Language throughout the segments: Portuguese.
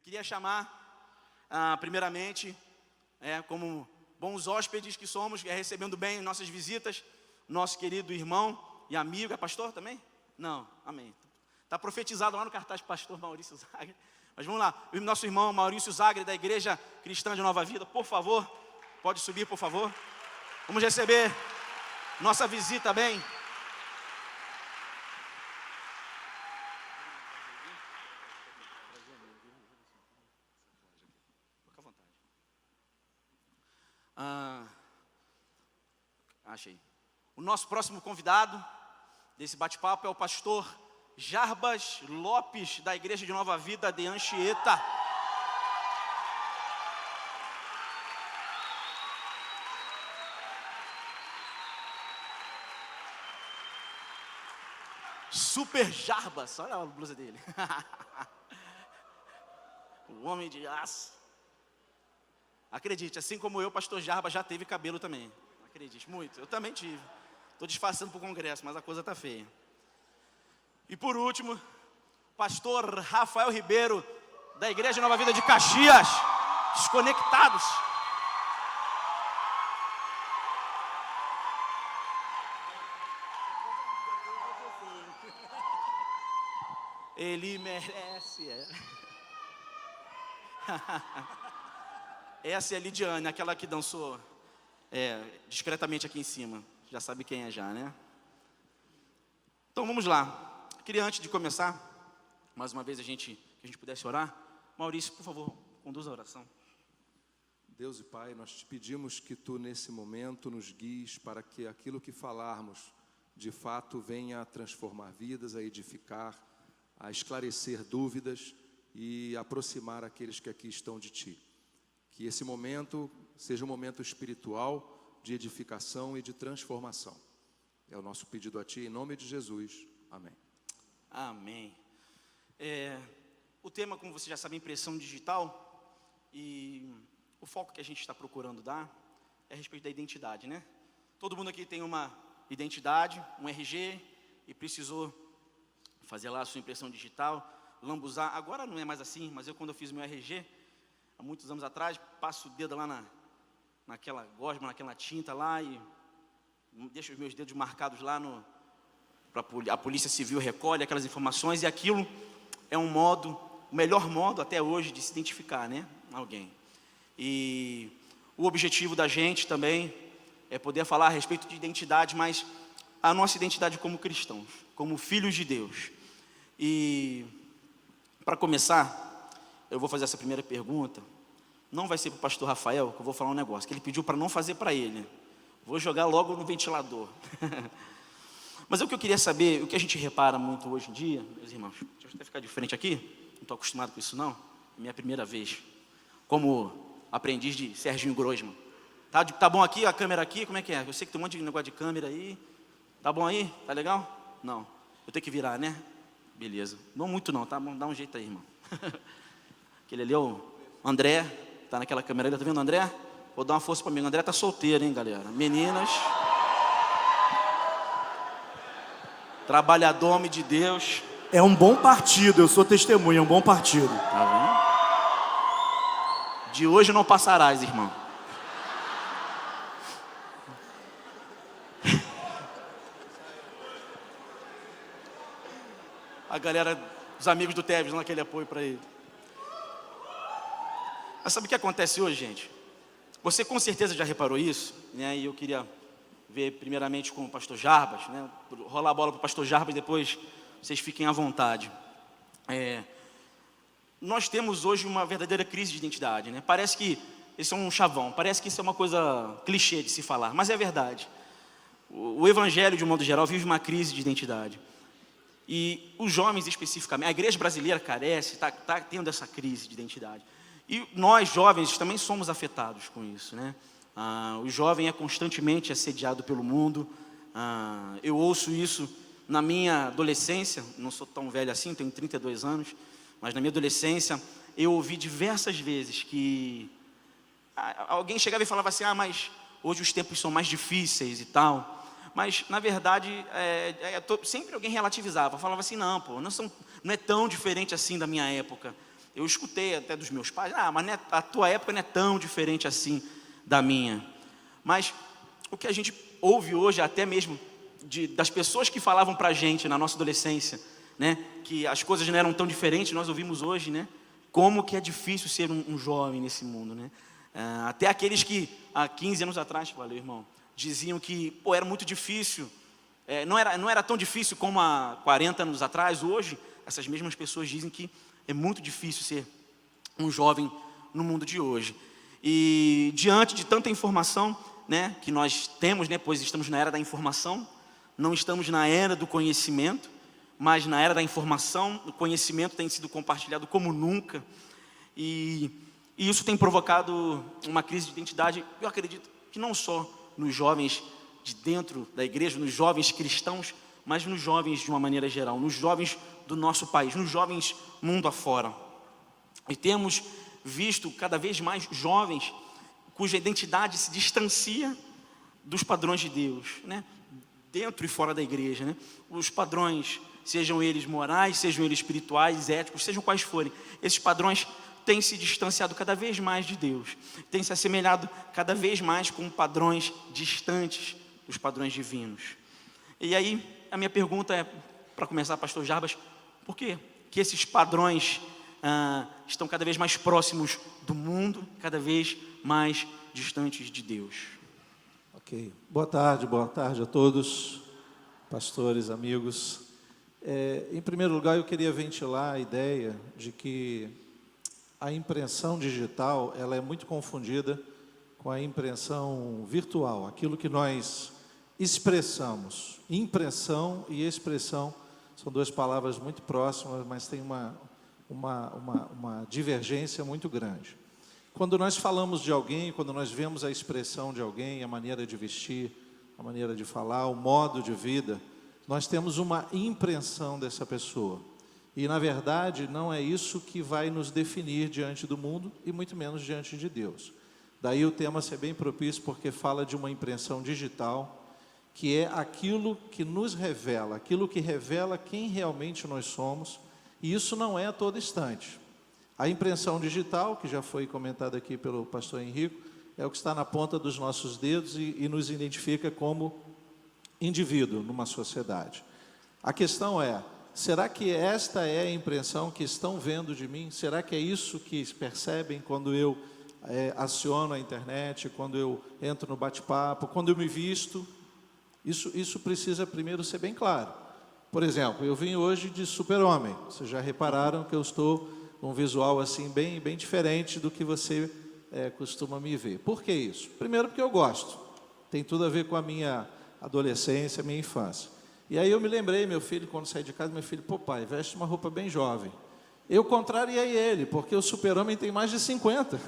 Eu queria chamar, primeiramente, como bons hóspedes que somos, recebendo bem nossas visitas, nosso querido irmão e amigo. É pastor também? Não, amém. Está profetizado lá no cartaz, pastor Maurício Zagre. Mas vamos lá, o nosso irmão Maurício Zagre, da Igreja Cristã de Nova Vida, por favor, pode subir, por favor. Vamos receber nossa visita bem. Fica à vontade. Achei. O nosso próximo convidado desse bate-papo é o pastor Jarbas Lopes, da Igreja de Nova Vida de Anchieta. Super Jarbas, olha a blusa dele. O homem de aço. Acredite, assim como eu, pastor Jarbas já teve cabelo também. Acredite, muito. Eu também tive. Estou disfarçando para o congresso, mas a coisa está feia. E por último, pastor Rafael Ribeiro, da Igreja Nova Vida de Caxias. Desconectados. Ele merece. Essa é a Lidiane, aquela que dançou discretamente aqui em cima. Já sabe quem é já, né? Então vamos lá. Queria, antes de começar, mais uma vez que a gente pudesse orar. Maurício, por favor, conduza a oração. Deus e Pai, nós te pedimos que Tu nesse momento nos guies para que aquilo que falarmos de fato venha a transformar vidas, a edificar, a esclarecer dúvidas e aproximar aqueles que aqui estão de Ti. Que esse momento seja um momento espiritual de edificação e de transformação. É o nosso pedido a Ti, em nome de Jesus. Amém. Amém. O tema, como você já sabe, é impressão digital. E o foco que a gente está procurando dar é a respeito da identidade, né? Todo mundo aqui tem uma identidade, um RG, e precisou fazer lá a sua impressão digital, lambuzar. Agora não é mais assim, mas quando eu fiz meu RG, há muitos anos atrás, passo o dedo lá naquela gosma, naquela tinta lá e deixo os meus dedos marcados lá a Polícia Civil recolhe aquelas informações, e aquilo é o melhor modo até hoje de se identificar, né? Alguém. E o objetivo da gente também é poder falar a respeito de identidade, mas a nossa identidade como cristãos, como filhos de Deus. E para começar, eu vou fazer essa primeira pergunta. Não vai ser para o pastor Rafael, que eu vou falar um negócio que ele pediu para não fazer para ele. Vou jogar logo no ventilador. Mas o que eu queria saber, o que a gente repara muito hoje em dia, meus irmãos, deixa eu até ficar de frente aqui, não estou acostumado com isso não, é minha primeira vez, como aprendiz de Serginho Grosman. Tá bom aqui, a câmera aqui, como é que é? Eu sei que tem um monte de negócio de câmera aí, tá bom aí? Tá legal? Não, eu tenho que virar, né? Beleza, não muito não, tá bom, dá um jeito aí, irmão. Aquele ali é o André, tá naquela câmera ali, tá vendo o André? Vou dar uma força para mim, o André tá solteiro, hein, galera? Meninas... Trabalhador, homem de Deus. É um bom partido, eu sou testemunha, é um bom partido. Tá vendo? De hoje não passarás, irmão. A galera, os amigos do Teves, dando aquele apoio para ele. Mas sabe o que acontece hoje, gente? Você com certeza já reparou isso, né? E eu queria ver primeiramente com o pastor Jarbas, né? Rolar a bola para o pastor Jarbas, depois vocês fiquem à vontade. Nós temos hoje uma verdadeira crise de identidade, né? Parece que isso é um chavão, parece que isso é uma coisa clichê de se falar, mas é verdade. O evangelho, de um modo geral, vive uma crise de identidade. E os jovens especificamente, a igreja brasileira carece, está tendo essa crise de identidade. E nós, jovens, também somos afetados com isso, né? O jovem é constantemente assediado pelo mundo. Eu ouço isso na minha adolescência, não sou tão velho assim, tenho 32 anos, mas na minha adolescência eu ouvi diversas vezes que alguém chegava e falava assim, mas hoje os tempos são mais difíceis e tal. Mas, na verdade, sempre alguém relativizava, falava assim, não é tão diferente assim da minha época. Eu escutei até dos meus pais, mas a tua época não é tão diferente assim da minha. Mas o que a gente ouve hoje, até mesmo das pessoas que falavam para a gente na nossa adolescência, né, que as coisas não eram tão diferentes, nós ouvimos hoje, né, como que é difícil ser um jovem nesse mundo, né? Até aqueles que há 15 anos atrás, valeu, irmão, diziam que era muito difícil, não era tão difícil como há 40 anos atrás. Hoje, essas mesmas pessoas dizem que é muito difícil ser um jovem no mundo de hoje. E diante de tanta informação, né, que nós temos, né, pois estamos na era da informação, não estamos na era do conhecimento, mas na era da informação. O conhecimento tem sido compartilhado como nunca, e isso tem provocado uma crise de identidade. Eu acredito que não só nos jovens de dentro da igreja, nos jovens cristãos, mas nos jovens de uma maneira geral, nos jovens do nosso país, nos jovens mundo afora. E temos visto cada vez mais jovens cuja identidade se distancia dos padrões de Deus, né? Dentro e fora da igreja, né? Os padrões, sejam eles morais, sejam eles espirituais, éticos, sejam quais forem, esses padrões têm se distanciado cada vez mais de Deus, têm se assemelhado cada vez mais com padrões distantes dos padrões divinos. E aí, a minha pergunta é, para começar, pastor Jarbas, por que esses padrões estão cada vez mais próximos do mundo, cada vez mais distantes de Deus? Ok. Boa tarde a todos, pastores, amigos. Em primeiro lugar, eu queria ventilar a ideia de que a impressão digital, ela é muito confundida com a impressão virtual, aquilo que nós expressamos. Impressão e expressão são duas palavras muito próximas, mas tem uma divergência muito grande. Quando nós falamos de alguém, quando nós vemos a expressão de alguém, a maneira de vestir, a maneira de falar, o modo de vida, nós temos uma impressão dessa pessoa. E, na verdade, não é isso que vai nos definir diante do mundo e muito menos diante de Deus. Daí o tema ser bem propício, porque fala de uma impressão digital, que é aquilo que nos revela, aquilo que revela quem realmente nós somos, e isso não é a todo instante. A impressão digital, que já foi comentada aqui pelo pastor Henrico, é o que está na ponta dos nossos dedos e nos identifica como indivíduo numa sociedade. A questão é, será que esta é a impressão que estão vendo de mim? Será que é isso que percebem quando eu aciono a internet, quando eu entro no bate-papo, quando eu me visto? Isso precisa primeiro ser bem claro. Por exemplo, eu vim hoje de super-homem. Vocês já repararam que eu estou com um visual assim bem diferente do que você costuma me ver. Por que isso? Primeiro porque eu gosto. Tem tudo a ver com a minha adolescência, minha infância. E aí eu me lembrei, meu filho, quando saí de casa, meu filho, pô pai, veste uma roupa bem jovem. Eu contrariei ele, porque o super-homem tem mais de 50.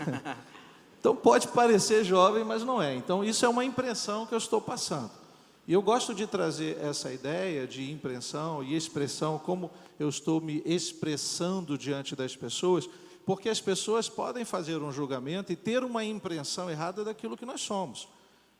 Então pode parecer jovem, mas não é. Então isso é uma impressão que eu estou passando. E eu gosto de trazer essa ideia de impressão e expressão, como eu estou me expressando diante das pessoas, porque as pessoas podem fazer um julgamento e ter uma impressão errada daquilo que nós somos.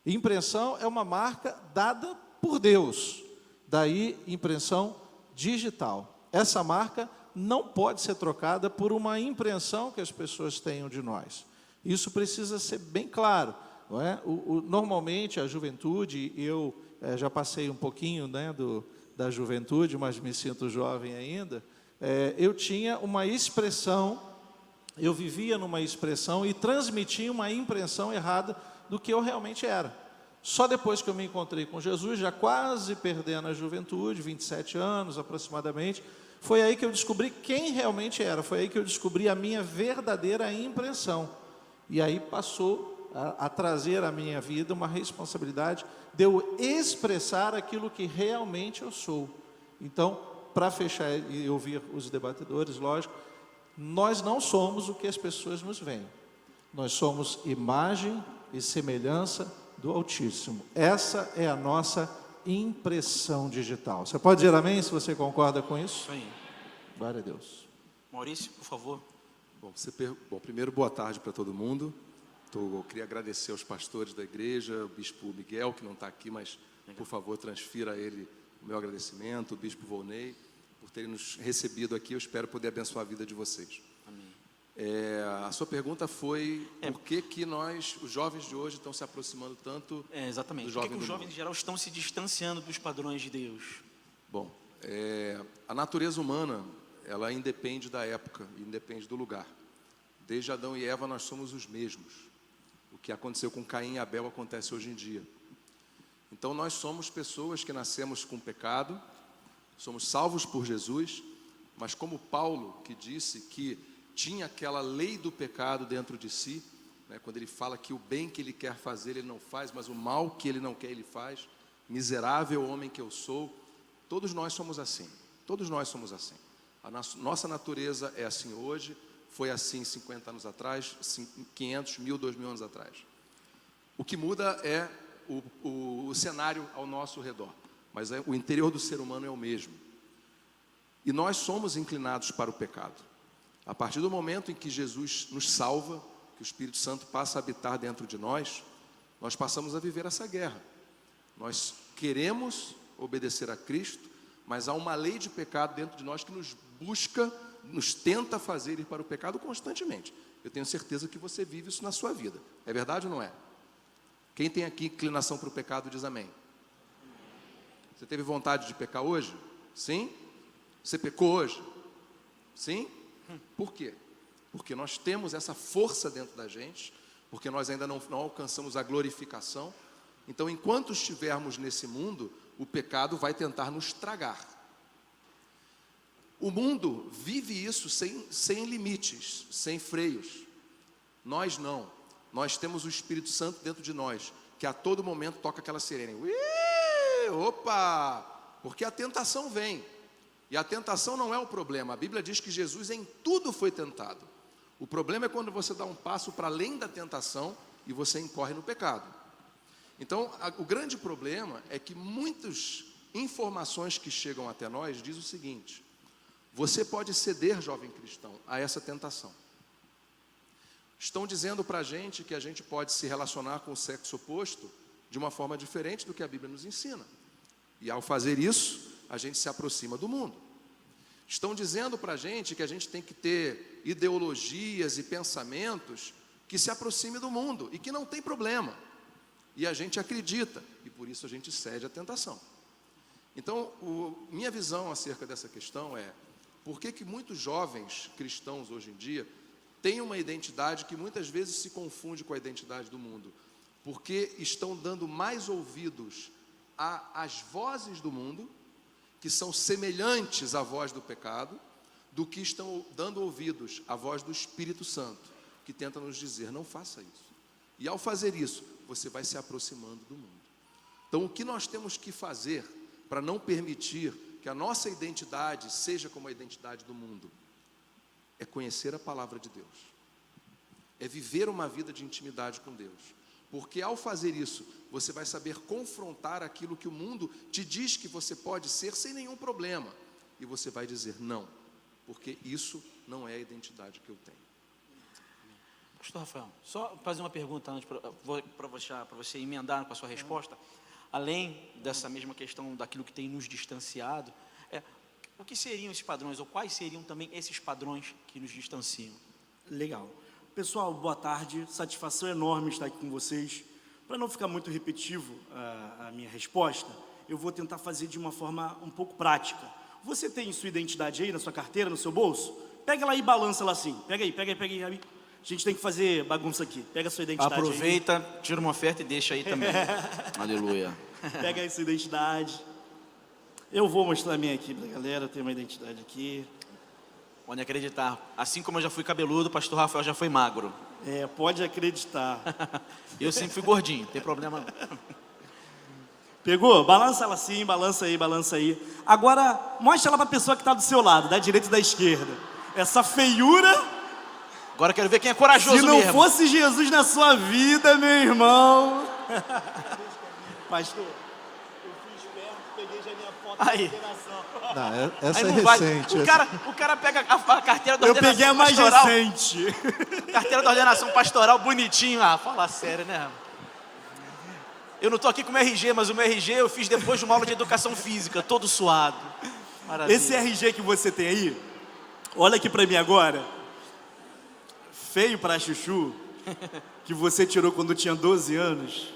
Impressão é uma marca dada por Deus, daí impressão digital. Essa marca não pode ser trocada por uma impressão que as pessoas tenham de nós. Isso precisa ser bem claro, não é? Normalmente a juventude, eu já passei um pouquinho, né, da juventude, mas me sinto jovem ainda, eu tinha uma expressão, eu vivia numa expressão e transmitia uma impressão errada do que eu realmente era. Só depois que eu me encontrei com Jesus, já quase perdendo a juventude, 27 anos aproximadamente, foi aí que eu descobri quem realmente era, foi aí que eu descobri a minha verdadeira impressão. E aí passou a trazer à minha vida uma responsabilidade de eu expressar aquilo que realmente eu sou. Então, para fechar e ouvir os debatedores, lógico, nós não somos o que as pessoas nos veem. Nós somos imagem e semelhança do Altíssimo. Essa é a nossa impressão digital. Você pode dizer amém se você concorda com isso? Isso aí. Glória a Deus. Maurício, por favor. Bom, primeiro, boa tarde para todo mundo. Eu queria agradecer aos pastores da igreja, o bispo Miguel, que não está aqui, mas, por favor, transfira a ele o meu agradecimento, o bispo Volney, por terem nos recebido aqui. Eu espero poder abençoar a vida de vocês. Amém. A sua pergunta foi por que nós, os jovens de hoje, estão se aproximando tanto Exatamente. do Por que jovem que do os jovens mundo? em geral estão se distanciando dos padrões de Deus? Bom, a natureza humana, ela independe da época, independe do lugar. Desde Adão e Eva nós somos os mesmos. O que aconteceu com Caim e Abel acontece hoje em dia. Então nós somos pessoas que nascemos com pecado, somos salvos por Jesus, mas como Paulo, que disse que tinha aquela lei do pecado dentro de si, né, quando ele fala que o bem que ele quer fazer ele não faz, mas o mal que ele não quer ele faz, miserável homem que eu sou. Todos nós somos assim, todos nós somos assim. A nossa natureza é assim hoje, foi assim 50 anos atrás, 500, 1000, 2000 anos atrás. O que muda é o cenário ao nosso redor, mas o interior do ser humano é o mesmo. E nós somos inclinados para o pecado. A partir do momento em que Jesus nos salva, que o Espírito Santo passa a habitar dentro de nós passamos a viver essa guerra. Nós queremos obedecer a Cristo, mas há uma lei de pecado dentro de nós que nos busca, nos tenta fazer ir para o pecado constantemente. Eu tenho certeza que você vive isso na sua vida. É verdade ou não é? Quem tem aqui inclinação para o pecado diz amém. Você teve vontade de pecar hoje? Sim? Você pecou hoje? Sim? Por quê? Porque nós temos essa força dentro da gente, porque nós ainda não alcançamos a glorificação. Então, enquanto estivermos nesse mundo, o pecado vai tentar nos tragar. O mundo vive isso sem limites, sem freios. Nós não. Nós temos o Espírito Santo dentro de nós, que a todo momento toca aquela sirene. Opa! Porque a tentação vem. E a tentação não é o problema. A Bíblia diz que Jesus em tudo foi tentado. O problema é quando você dá um passo para além da tentação e você incorre no pecado. Então, o grande problema é que muitas informações que chegam até nós diz o seguinte: você pode ceder, jovem cristão, a essa tentação. Estão dizendo para a gente que a gente pode se relacionar com o sexo oposto de uma forma diferente do que a Bíblia nos ensina. E ao fazer isso, a gente se aproxima do mundo. Estão dizendo para a gente que a gente tem que ter ideologias e pensamentos que se aproximem do mundo e que não tem problema. E a gente acredita, e por isso a gente cede à tentação. Então, minha visão acerca dessa questão é: por que muitos jovens cristãos hoje em dia têm uma identidade que muitas vezes se confunde com a identidade do mundo? Porque estão dando mais ouvidos às vozes do mundo, que são semelhantes à voz do pecado, do que estão dando ouvidos à voz do Espírito Santo, que tenta nos dizer: não faça isso. E ao fazer isso, você vai se aproximando do mundo. Então, o que nós temos que fazer para não permitir que a nossa identidade seja como a identidade do mundo? É conhecer a palavra de Deus. É viver uma vida de intimidade com Deus. Porque ao fazer isso, você vai saber confrontar aquilo que o mundo te diz que você pode ser sem nenhum problema. E você vai dizer não, porque isso não é a identidade que eu tenho. Pastor Rafael, só fazer uma pergunta antes para você emendar com a sua resposta. Além dessa mesma questão daquilo que tem nos distanciado, o que seriam esses padrões, ou quais seriam também esses padrões que nos distanciam? Legal. Pessoal, boa tarde. Satisfação enorme estar aqui com vocês. Para não ficar muito repetitivo a minha resposta, eu vou tentar fazer de uma forma um pouco prática. Você tem sua identidade aí na sua carteira, no seu bolso? Pega ela aí e balança ela assim. Pega aí. A gente tem que fazer bagunça aqui. Pega a sua identidade. Aproveita, tira uma oferta e deixa aí também. Aleluia. Pega aí sua identidade. Eu vou mostrar a minha aqui pra galera. Eu tenho uma identidade aqui. Pode acreditar. Assim como eu já fui cabeludo, o pastor Rafael já foi magro. Pode acreditar. Eu sempre fui gordinho, não tem problema não. Pegou? Balança ela assim, balança aí. Agora, mostra ela pra pessoa que está do seu lado, da direita e da esquerda. Essa feiura. Agora eu quero ver quem é corajoso Se não mesmo. fosse Jesus na sua vida, meu irmão. Pastor, eu fui esperto, peguei já minha foto Aí. de ordenação. Não, essa Aí é não vai. recente. O cara pega a carteira da Eu ordenação peguei a mais pastoral. recente. Carteira da ordenação pastoral, bonitinho. Fala sério, né? Eu não tô aqui com o meu RG, mas o meu RG eu fiz depois de uma aula de educação física, todo suado. Maravilha. Esse RG que você tem aí, olha aqui pra mim agora. feio para chuchu que você tirou quando tinha 12 anos,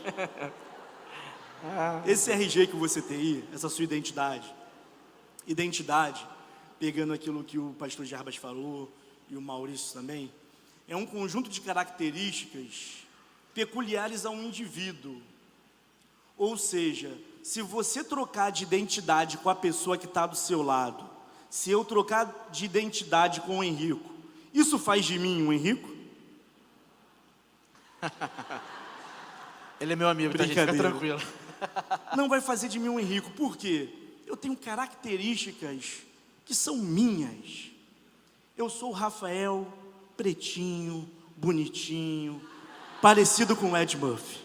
esse RG que você tem aí, essa sua identidade, pegando aquilo que o pastor Jarbas falou e o Maurício também, é um conjunto de características peculiares a um indivíduo. Ou seja, se você trocar de identidade com a pessoa que está do seu lado, se eu trocar de identidade com o Henrico, isso faz de mim um Henrico? Ele é meu amigo, tá, gente? Fica tranquilo. Não vai fazer de mim um Henrico, por quê? Eu tenho características que são minhas. Eu sou o Rafael, pretinho, bonitinho, parecido com o Ed Murphy.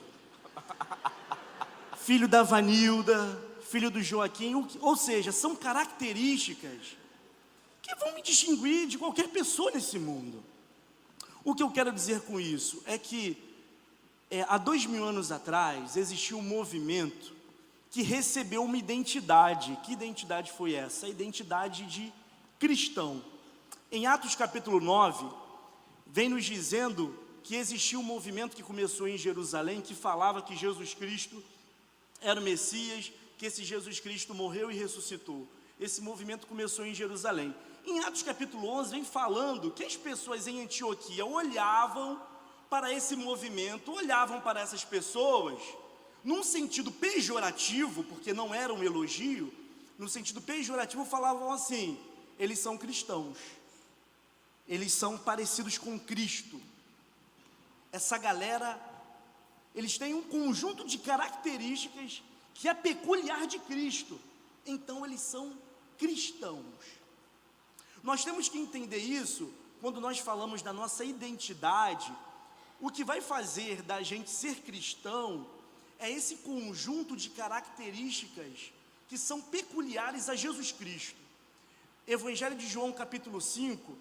Filho da Vanilda, filho do Joaquim, ou seja, são características que vão me distinguir de qualquer pessoa nesse mundo. O que eu quero dizer com isso é que há 2000 anos atrás existiu um movimento que recebeu uma identidade. Que identidade foi essa? A identidade de cristão. Em Atos capítulo 9, vem nos dizendo que existiu um movimento que começou em Jerusalém, que falava que Jesus Cristo era o Messias, que esse Jesus Cristo morreu e ressuscitou. Esse movimento começou em Jerusalém. Em Atos capítulo 11, vem falando que as pessoas em Antioquia olhavam para esse movimento, olhavam para essas pessoas, num sentido pejorativo, porque não era um elogio, no sentido pejorativo falavam assim: eles são cristãos, eles são parecidos com Cristo. Essa galera, eles têm um conjunto de características que é peculiar de Cristo, então eles são cristãos. Nós temos que entender isso quando nós falamos da nossa identidade. O que vai fazer da gente ser cristão é esse conjunto de características que são peculiares a Jesus Cristo. Evangelho de João capítulo 5,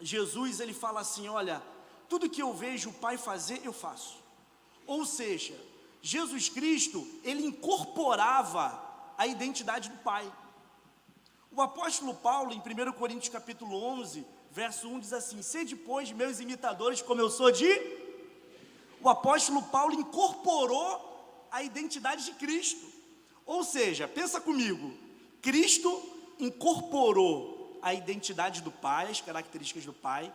Jesus ele fala assim: olha, tudo que eu vejo o Pai fazer, eu faço. Ou seja, Jesus Cristo, ele incorporava a identidade do Pai. O apóstolo Paulo, em 1 Coríntios capítulo 11, verso 1, diz assim: sede, pois, meus imitadores, como eu sou de... O apóstolo Paulo incorporou a identidade de Cristo. Ou seja, pensa comigo, Cristo incorporou a identidade do Pai, as características do Pai.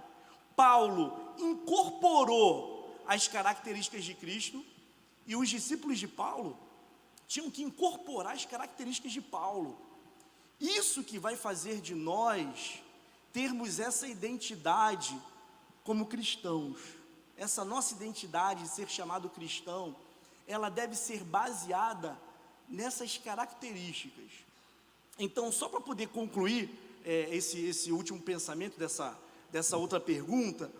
Paulo incorporou as características de Cristo. E os discípulos de Paulo tinham que incorporar as características de Paulo. Isso que vai fazer de nós termos essa identidade como cristãos. Essa nossa identidade de ser chamado cristão, ela deve ser baseada nessas características. Então, só para poder concluir esse último pensamento dessa outra pergunta,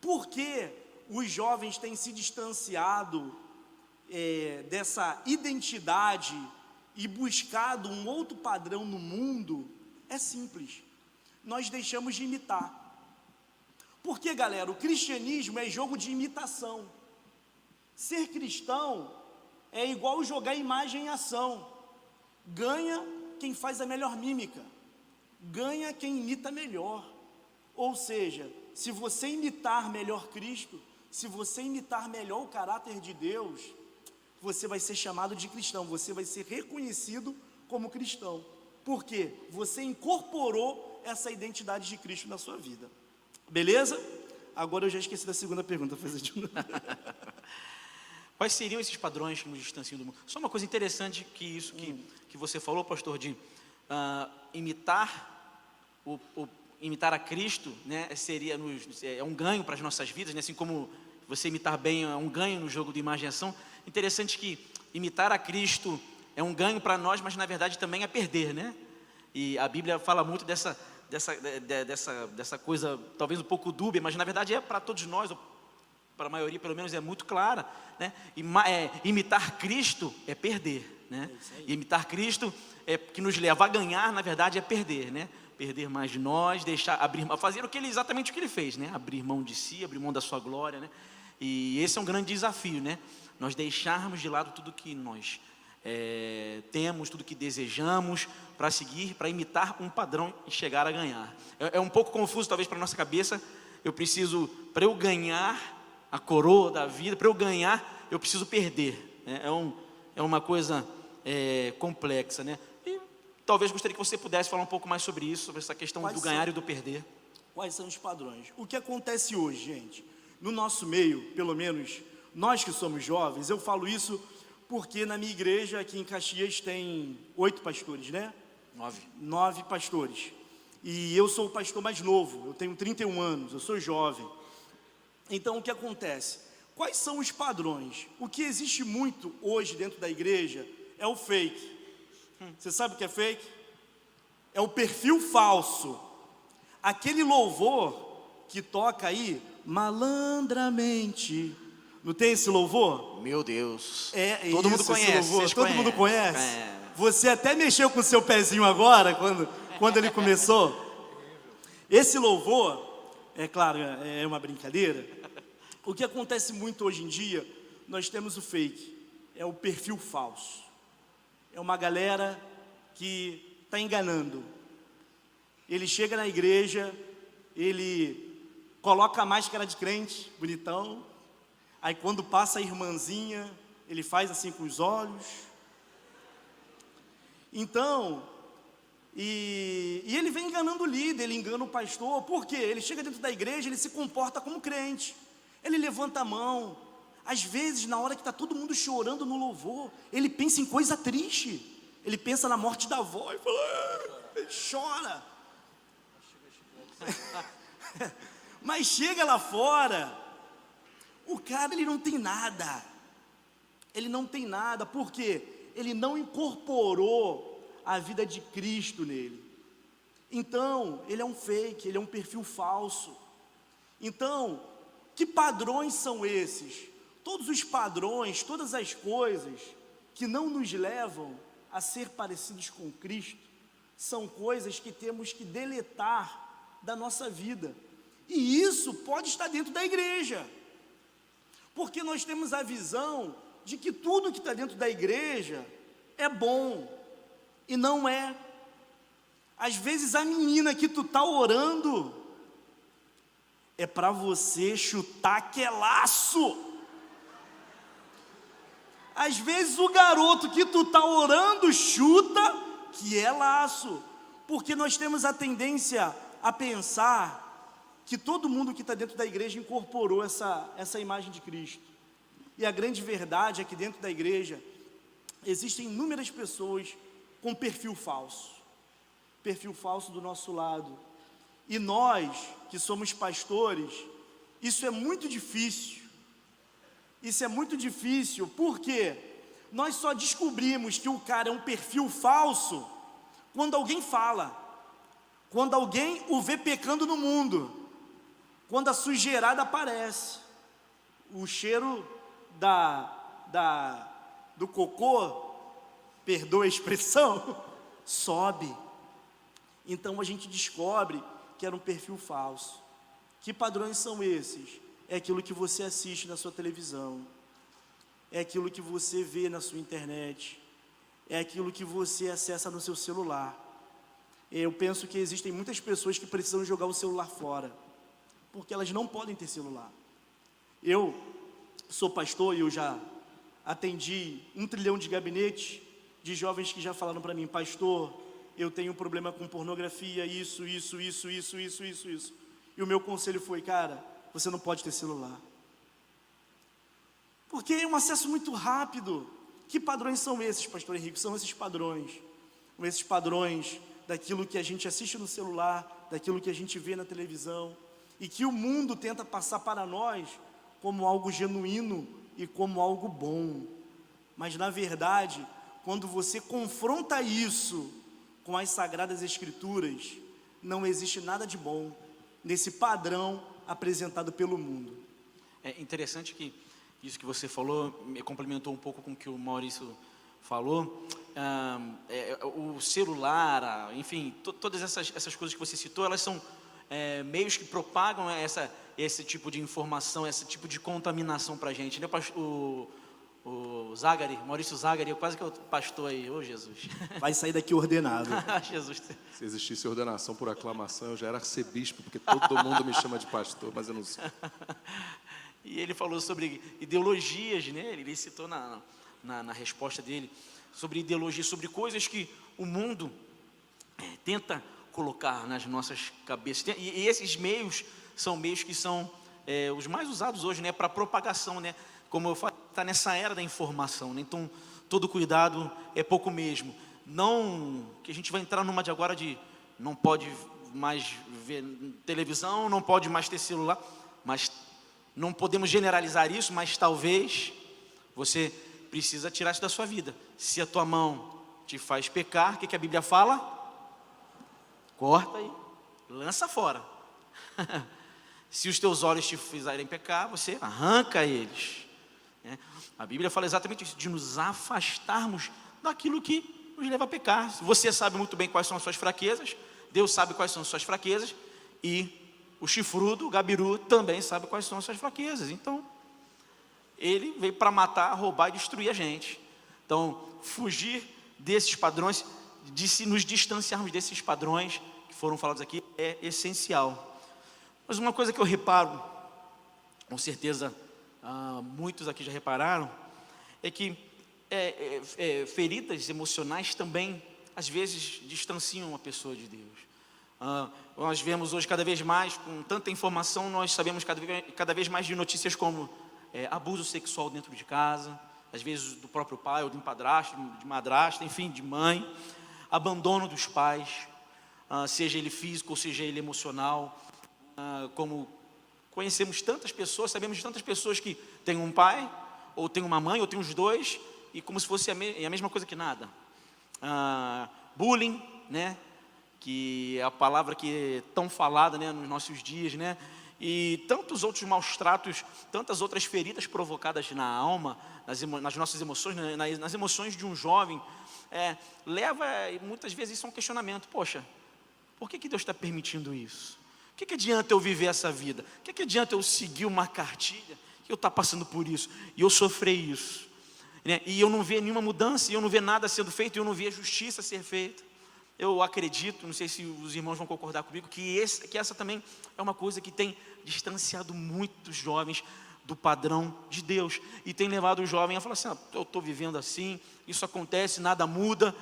por que os jovens têm se distanciado dessa identidade e buscado um outro padrão no mundo? É simples, nós deixamos de imitar. Porque, galera, o cristianismo é jogo de imitação. Ser cristão é igual jogar imagem em ação. Ganha quem faz a melhor mímica, ganha quem imita melhor. Ou seja, se você imitar melhor Cristo, se você imitar melhor o caráter de Deus, você vai ser chamado de cristão, você vai ser reconhecido como cristão. Por quê? Você incorporou essa identidade de Cristo na sua vida. Beleza? Agora eu já esqueci da segunda pergunta. Quais seriam esses padrões que nos distanciam do mundo? Só uma coisa interessante que você falou, pastor Jim. Imitar a Cristo, né, é um ganho para as nossas vidas, né, assim como você imitar bem é um ganho no jogo de imagem e ação. Interessante que imitar a Cristo é um ganho para nós, mas na verdade também é perder, né? E a Bíblia fala muito dessa coisa, talvez um pouco dúbia, mas na verdade é para todos nós, ou para a maioria pelo menos é muito clara, né? Imitar Cristo é perder, né? E imitar Cristo é que nos leva a ganhar, na verdade é perder, né? Perder mais de nós, fazer exatamente o que ele fez, né? Abrir mão de si, abrir mão da sua glória, né? E esse é um grande desafio, né? Nós deixarmos de lado tudo que nós temos, tudo que desejamos, para seguir, para imitar um padrão e chegar a ganhar. É um pouco confuso talvez para a nossa cabeça, eu preciso, para eu ganhar a coroa da vida, para eu ganhar, eu preciso perder, né? É uma coisa complexa, né? E talvez gostaria que você pudesse falar um pouco mais sobre isso, sobre essa questão do ganhar e do perder. Quais são os padrões? O que acontece hoje, gente? No nosso meio, pelo menos nós que somos jovens, eu falo isso porque na minha igreja aqui em Caxias tem 8 pastores, né? 9 pastores. E eu sou o pastor mais novo, eu tenho 31 anos, eu sou jovem. Então o que acontece? Quais são os padrões? O que existe muito hoje dentro da igreja é o fake. Você sabe o que é fake? É o perfil falso. Aquele louvor que toca aí, malandramente. Não tem esse louvor? Meu Deus. Todo mundo conhece. Todo mundo conhece? Você até mexeu com o seu pezinho agora, quando ele começou. Esse louvor, é claro, é uma brincadeira. O que acontece muito hoje em dia, nós temos o fake. É o perfil falso. É uma galera que está enganando. Ele chega na igreja, ele coloca a máscara de crente, bonitão. Aí quando passa a irmãzinha, ele faz assim com os olhos. Então, e ele vem enganando o líder, ele engana o pastor. Por quê? Ele chega dentro da igreja, ele se comporta como crente. Ele levanta a mão. Às vezes, na hora que está todo mundo chorando no louvor, ele pensa em coisa triste. Ele pensa na morte da avó e fala, ele chora. Mas chega lá fora, o cara ele não tem nada. Ele não tem nada, por quê? Ele não incorporou a vida de Cristo nele. Então, ele é um fake, ele é um perfil falso. Então, que padrões são esses? Todos os padrões, todas as coisas que não nos levam a ser parecidos com Cristo, são coisas que temos que deletar da nossa vida. E isso pode estar dentro da igreja, porque nós temos a visão de que tudo que está dentro da igreja é bom, e não é. Às vezes a menina que tu está orando, é para você chutar aquelaço. Às vezes o garoto que tu está orando, chuta, que é laço. Porque nós temos a tendência a pensar que todo mundo que está dentro da igreja incorporou essa imagem de Cristo. E a grande verdade é que dentro da igreja existem inúmeras pessoas com perfil falso do nosso lado. E nós, que somos pastores, isso é muito difícil. Isso é muito difícil, porque nós só descobrimos que o cara é um perfil falso quando alguém fala, quando alguém o vê pecando no mundo, quando a sujeirada aparece, o cheiro do cocô, perdoa a expressão, sobe. Então a gente descobre que era um perfil falso. Que padrões são esses? É aquilo que você assiste na sua televisão, é aquilo que você vê na sua internet, é aquilo que você acessa no seu celular. Eu penso que existem muitas pessoas que precisam jogar o celular fora, porque elas não podem ter celular. Eu sou pastor e eu já atendi 1 trilhão de gabinetes de jovens que já falaram para mim, pastor, eu tenho um problema com pornografia, isso. E o meu conselho foi, cara, você não pode ter celular. Porque é um acesso muito rápido. Que padrões são esses, pastor Henrique? São esses padrões. São esses padrões daquilo que a gente assiste no celular, daquilo que a gente vê na televisão, e que o mundo tenta passar para nós como algo genuíno e como algo bom. Mas na verdade, quando você confronta isso com as Sagradas Escrituras, não existe nada de bom nesse padrão apresentado pelo mundo. É interessante que isso que você falou me complementou um pouco com o que o Maurício falou. O celular, enfim, todas essas coisas que você citou, elas são meios que propagam esse tipo de informação, esse tipo de contaminação para a gente, né? O o Zagari, Maurício Zagari, eu quase que eu pastor aí, ô Jesus. Vai sair daqui ordenado. Jesus. Se existisse ordenação por aclamação, eu já era arcebispo, porque todo mundo me chama de pastor, mas eu não sou. E ele falou sobre ideologias, né? Ele citou na resposta dele sobre ideologias, sobre coisas que o mundo tenta colocar nas nossas cabeças. E esses meios são meios que são os mais usados hoje, né, para propagação, né? Como eu falei, está nessa era da informação, né? Então, todo cuidado é pouco mesmo. Não que a gente vai entrar numa de agora de não pode mais ver televisão, não pode mais ter celular, mas não podemos generalizar isso, mas talvez você precisa tirar isso da sua vida. Se a tua mão te faz pecar, o que a Bíblia fala? Corta e lança fora. Se os teus olhos te fizerem pecar, você arranca eles. A Bíblia fala exatamente isso, de nos afastarmos daquilo que nos leva a pecar. Você sabe muito bem quais são as suas fraquezas, Deus sabe quais são as suas fraquezas, e o chifrudo, o gabiru, também sabe quais são as suas fraquezas. Então, ele veio para matar, roubar e destruir a gente. Então, fugir desses padrões, nos distanciarmos desses padrões que foram falados aqui, é essencial. Mas uma coisa que eu reparo, com certeza muitos aqui já repararam, é que feridas emocionais também, às vezes, distanciam a pessoa de Deus. Nós vemos hoje cada vez mais, com tanta informação, nós sabemos cada vez mais de notícias como abuso sexual dentro de casa, às vezes do próprio pai, ou de um padrasto, de madrasta, enfim, de mãe, abandono dos pais, seja ele físico ou seja ele emocional, como conhecemos tantas pessoas, sabemos de tantas pessoas que têm um pai, ou têm uma mãe, ou têm os dois, e como se fosse a mesma coisa que nada. Bullying, né? Que é a palavra que é tão falada, né, nos nossos dias, né? E tantos outros maus tratos, tantas outras feridas provocadas na alma, nas nossas emoções, nas emoções de um jovem, leva muitas vezes isso a um questionamento. Poxa, por que Deus está permitindo isso? O que adianta eu viver essa vida? O que adianta eu seguir uma cartilha que eu estou passando por isso? E eu sofri isso, né? E eu não vejo nenhuma mudança, e eu não vejo nada sendo feito, e eu não vejo justiça ser feita. Eu acredito, não sei se os irmãos vão concordar comigo, que essa também é uma coisa que tem distanciado muitos jovens do padrão de Deus, e tem levado o jovem a falar assim: eu estou vivendo assim, isso acontece, nada muda,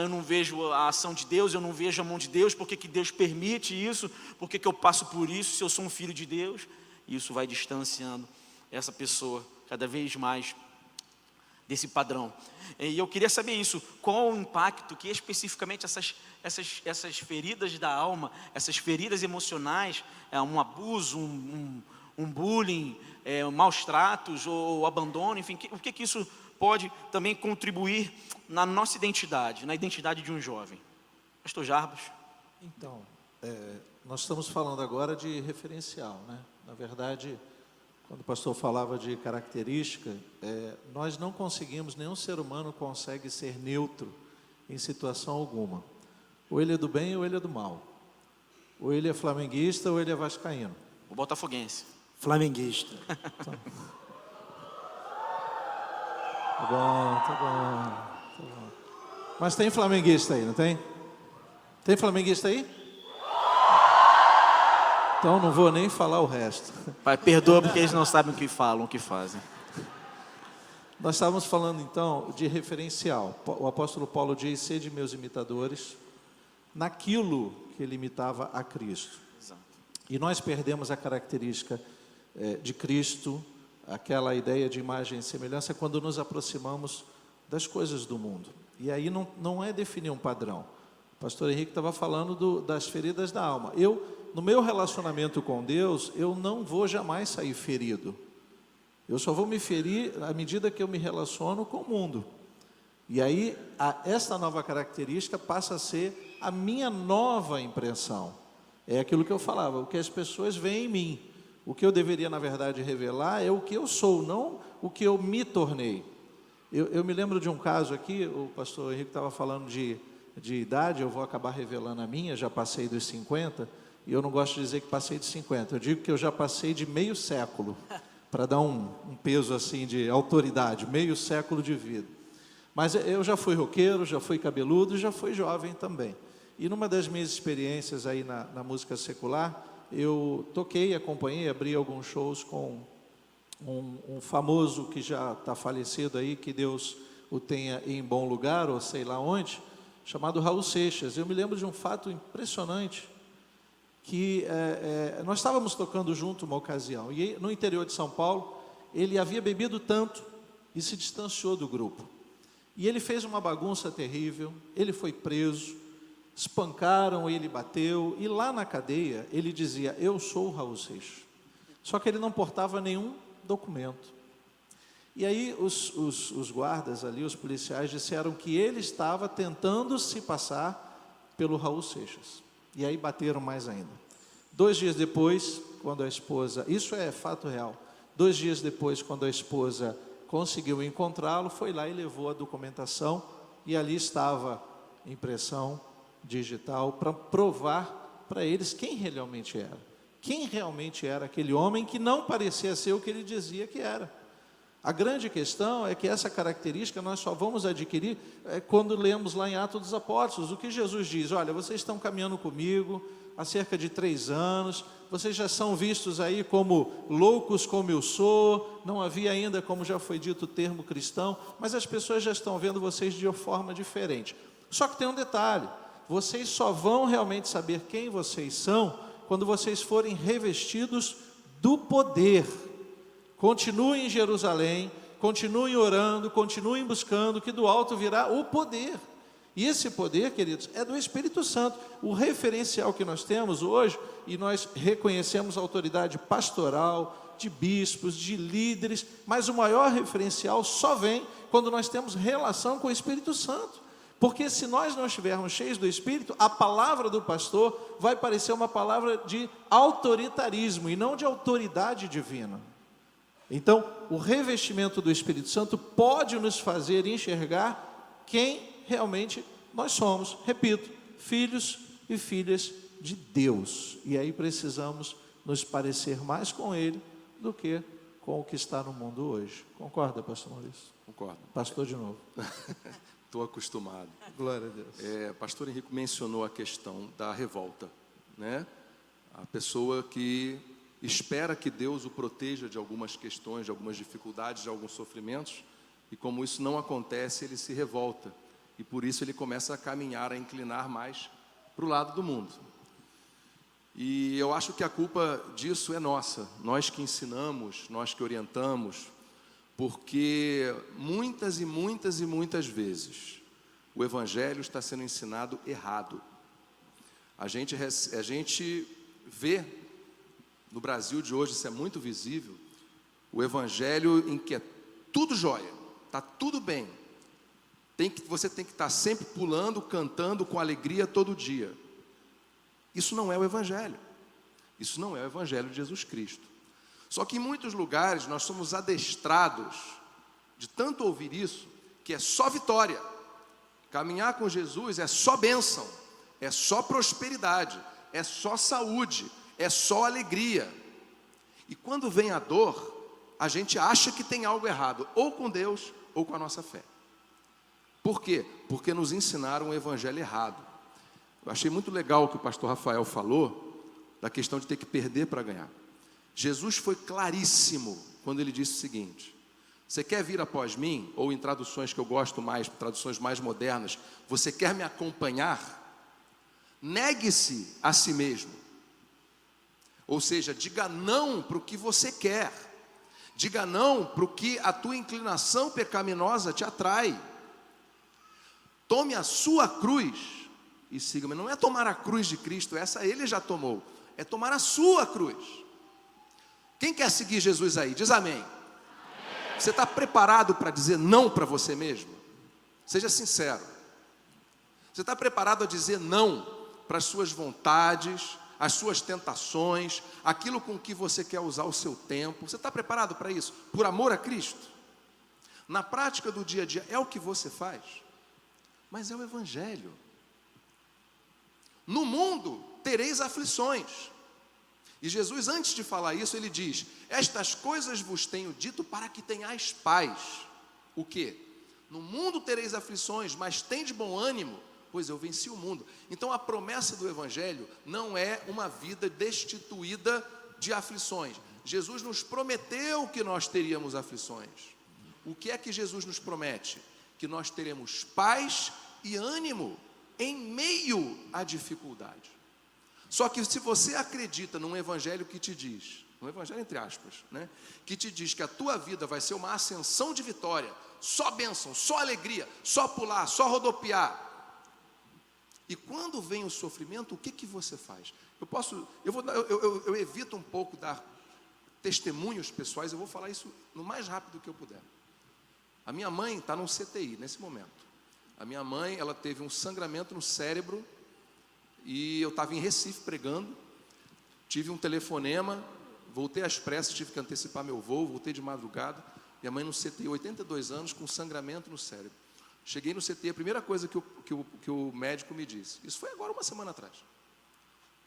eu não vejo a ação de Deus, eu não vejo a mão de Deus, por que Deus permite isso, por que eu passo por isso, se eu sou um filho de Deus? E isso vai distanciando essa pessoa cada vez mais desse padrão. E eu queria saber isso, qual o impacto que especificamente essas feridas da alma, essas feridas emocionais, um abuso, um bullying, maus tratos ou abandono, enfim, o que isso pode também contribuir na nossa identidade, na identidade de um jovem? Pastor Jarbas. Então, nós estamos falando agora de referencial, né? Na verdade, quando o pastor falava de característica, nós não conseguimos, nenhum ser humano consegue ser neutro em situação alguma. Ou ele é do bem ou ele é do mal. Ou ele é flamenguista ou ele é vascaíno. O botafoguense. Flamenguista. Então, tá bom. Mas tem flamenguista aí, não tem? Tem flamenguista aí? Então não vou nem falar o resto. Pai, perdoa porque eles não sabem o que falam, o que fazem. Nós estávamos falando então de referencial. O apóstolo Paulo diz: sede meus imitadores naquilo que ele imitava a Cristo. Exato. E nós perdemos a característica de Cristo, aquela ideia de imagem e semelhança, quando nos aproximamos das coisas do mundo. E aí não é definir um padrão. O pastor Henrique estava falando das feridas da alma. No meu relacionamento com Deus, eu não vou jamais sair ferido. Eu só vou me ferir à medida que eu me relaciono com o mundo. E aí, essa nova característica passa a ser a minha nova impressão. É aquilo que eu falava, o que as pessoas veem em mim. O que eu deveria, na verdade, revelar é o que eu sou, não o que eu me tornei. Eu me lembro de um caso aqui, o pastor Henrique estava falando de idade, eu vou acabar revelando a minha, já passei dos 50, e eu não gosto de dizer que passei de 50, eu digo que eu já passei de meio século, para dar um peso assim de autoridade, meio século de vida. Mas eu já fui roqueiro, já fui cabeludo, já fui jovem também. E numa das minhas experiências aí na música secular, eu toquei, acompanhei, abri alguns shows com um famoso que já está falecido aí, que Deus o tenha em bom lugar, ou sei lá onde, chamado Raul Seixas. Eu me lembro de um fato impressionante, que nós estávamos tocando junto uma ocasião, e no interior de São Paulo, ele havia bebido tanto e se distanciou do grupo. E ele fez uma bagunça terrível, ele foi preso, espancaram, ele bateu, e lá na cadeia ele dizia: eu sou o Raul Seixas. Só que ele não portava nenhum documento. E aí os guardas ali, os policiais, disseram que ele estava tentando se passar pelo Raul Seixas. E aí bateram mais ainda. 2 dias depois, quando a esposa, isso é fato real, 2 dias depois, quando a esposa conseguiu encontrá-lo, foi lá e levou a documentação, e ali estava impressão digital para provar para eles quem realmente era. Quem realmente era aquele homem que não parecia ser o que ele dizia que era. A grande questão é que essa característica nós só vamos adquirir quando lemos lá em Atos dos Apóstolos, o que Jesus diz: olha, vocês estão caminhando comigo há cerca de 3 anos, vocês já são vistos aí como loucos como eu sou, não havia ainda, como já foi dito, o termo cristão, mas as pessoas já estão vendo vocês de uma forma diferente. Só que tem um detalhe: vocês só vão realmente saber quem vocês são quando vocês forem revestidos do poder. Continuem em Jerusalém, continuem orando, continuem buscando, que do alto virá o poder. E esse poder, queridos, é do Espírito Santo. O referencial que nós temos hoje, e nós reconhecemos a autoridade pastoral, de bispos, de líderes, mas o maior referencial só vem quando nós temos relação com o Espírito Santo. Porque se nós não estivermos cheios do Espírito, a palavra do pastor vai parecer uma palavra de autoritarismo e não de autoridade divina. Então, o revestimento do Espírito Santo pode nos fazer enxergar quem realmente nós somos. Repito, filhos e filhas de Deus. E aí precisamos nos parecer mais com Ele do que com o que está no mundo hoje. Concorda, pastor Maurício? Concordo. Pastor de novo. Estou acostumado. Glória a Deus. Pastor Henrique mencionou a questão da revolta, né? A pessoa que espera que Deus o proteja de algumas questões, de algumas dificuldades, de alguns sofrimentos, e como isso não acontece, ele se revolta, e por isso ele começa a caminhar, a inclinar mais para o lado do mundo. E eu acho que a culpa disso é nossa, nós que ensinamos, nós que orientamos, porque muitas e muitas e muitas vezes o Evangelho está sendo ensinado errado. A gente vê no Brasil de hoje, isso é muito visível, o Evangelho em que é tudo jóia, está tudo bem, você tem que estar sempre pulando, cantando com alegria todo dia. Isso não é o Evangelho, isso não é o Evangelho de Jesus Cristo. Só que em muitos lugares nós somos adestrados de tanto ouvir isso, que é só vitória, caminhar com Jesus é só bênção, é só prosperidade, é só saúde, é só alegria. E quando vem a dor, a gente acha que tem algo errado, ou com Deus, ou com a nossa fé. Por quê? Porque nos ensinaram o evangelho errado. Eu achei muito legal o que o pastor Rafael falou, da questão de ter que perder para ganhar. Jesus foi claríssimo quando ele disse o seguinte: você quer vir após mim? Ou em traduções que eu gosto mais, traduções mais modernas, você quer me acompanhar? Negue-se a si mesmo. Ou seja, diga não para o que você quer. Diga não para o que a tua inclinação pecaminosa te atrai. Tome a sua cruz e siga-me. Não é tomar a cruz de Cristo, essa ele já tomou. É tomar a sua cruz. Quem quer seguir Jesus aí? Diz amém. Amém. Você está preparado para dizer não para você mesmo? Seja sincero. Você está preparado a dizer não para as suas vontades, as suas tentações, aquilo com que você quer usar o seu tempo? Você está preparado para isso? Por amor a Cristo? Na prática do dia a dia, é o que você faz? Mas é o Evangelho. No mundo tereis aflições. E Jesus, antes de falar isso, ele diz: estas coisas vos tenho dito para que tenhais paz. O quê? No mundo tereis aflições, mas tende bom ânimo, pois eu venci o mundo. Então a promessa do Evangelho não é uma vida destituída de aflições. Jesus nos prometeu que nós teríamos aflições. O que é que Jesus nos promete? Que nós teremos paz e ânimo em meio à dificuldade. Só que se você acredita num evangelho que te diz, um evangelho entre aspas, né, que te diz que a tua vida vai ser uma ascensão de vitória, só bênção, só alegria, só pular, só rodopiar, e quando vem o sofrimento, o que que você faz? Eu evito um pouco dar testemunhos pessoais, eu vou falar isso no mais rápido que eu puder. A minha mãe está num CTI nesse momento. A minha mãe, ela teve um sangramento no cérebro, e eu estava em Recife pregando, tive um telefonema, voltei às pressas, tive que antecipar meu voo, voltei de madrugada, minha mãe no CTI, 82 anos, com sangramento no cérebro. Cheguei no CTI, a primeira coisa que o médico me disse, isso foi agora uma semana atrás: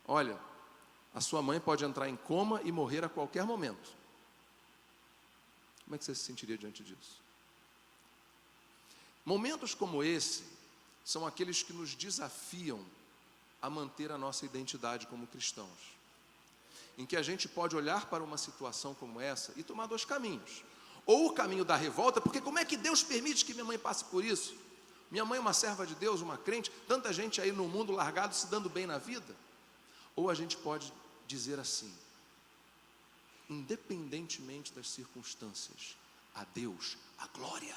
olha, a sua mãe pode entrar em coma e morrer a qualquer momento. Como é que você se sentiria diante disso? Momentos como esse são aqueles que nos desafiam a manter a nossa identidade como cristãos, em que a gente pode olhar para uma situação como essa e tomar dois caminhos: ou o caminho da revolta, porque como é que Deus permite que minha mãe passe por isso? Minha mãe é uma serva de Deus, uma crente, tanta gente aí no mundo largado se dando bem na vida. Ou a gente pode dizer assim: independentemente das circunstâncias, a Deus a glória.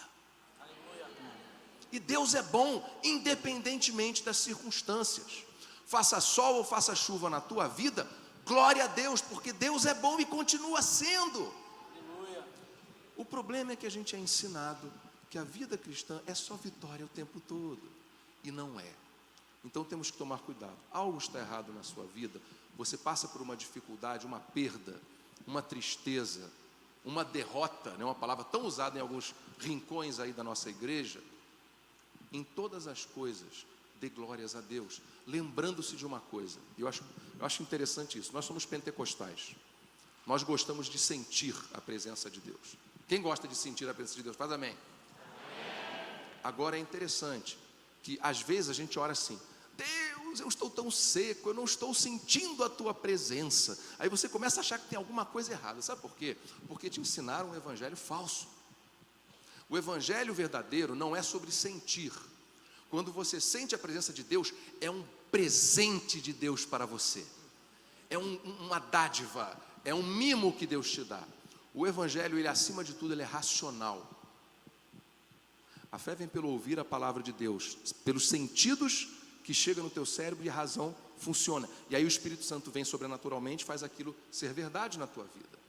E Deus é bom independentemente das circunstâncias. Faça sol ou faça chuva na tua vida, glória a Deus, porque Deus é bom e continua sendo. Aleluia. O problema é que a gente é ensinado que a vida cristã é só vitória o tempo todo, e não é. Então temos que tomar cuidado. Algo está errado na sua vida, você passa por uma dificuldade, uma perda, uma tristeza, uma derrota, né? Uma palavra tão usada em alguns rincões aí da nossa igreja. Em todas as coisas, dê glórias a Deus, lembrando-se de uma coisa. Eu acho interessante isso. Nós somos pentecostais, nós gostamos de sentir a presença de Deus. Quem gosta de sentir a presença de Deus, faz amém. Agora é interessante que às vezes a gente ora assim: Deus, eu estou tão seco, eu não estou sentindo a tua presença. Aí você começa a achar que tem alguma coisa errada. Sabe por quê? Porque te ensinaram um evangelho falso. O evangelho verdadeiro não é sobre sentir. Quando você sente a presença de Deus, é um presente de Deus para você, é uma dádiva, é um mimo que Deus te dá. O evangelho, ele acima de tudo, ele é racional. A fé vem pelo ouvir a palavra de Deus, pelos sentidos que chegam no teu cérebro e a razão funciona. E aí o Espírito Santo vem sobrenaturalmente e faz aquilo ser verdade na tua vida.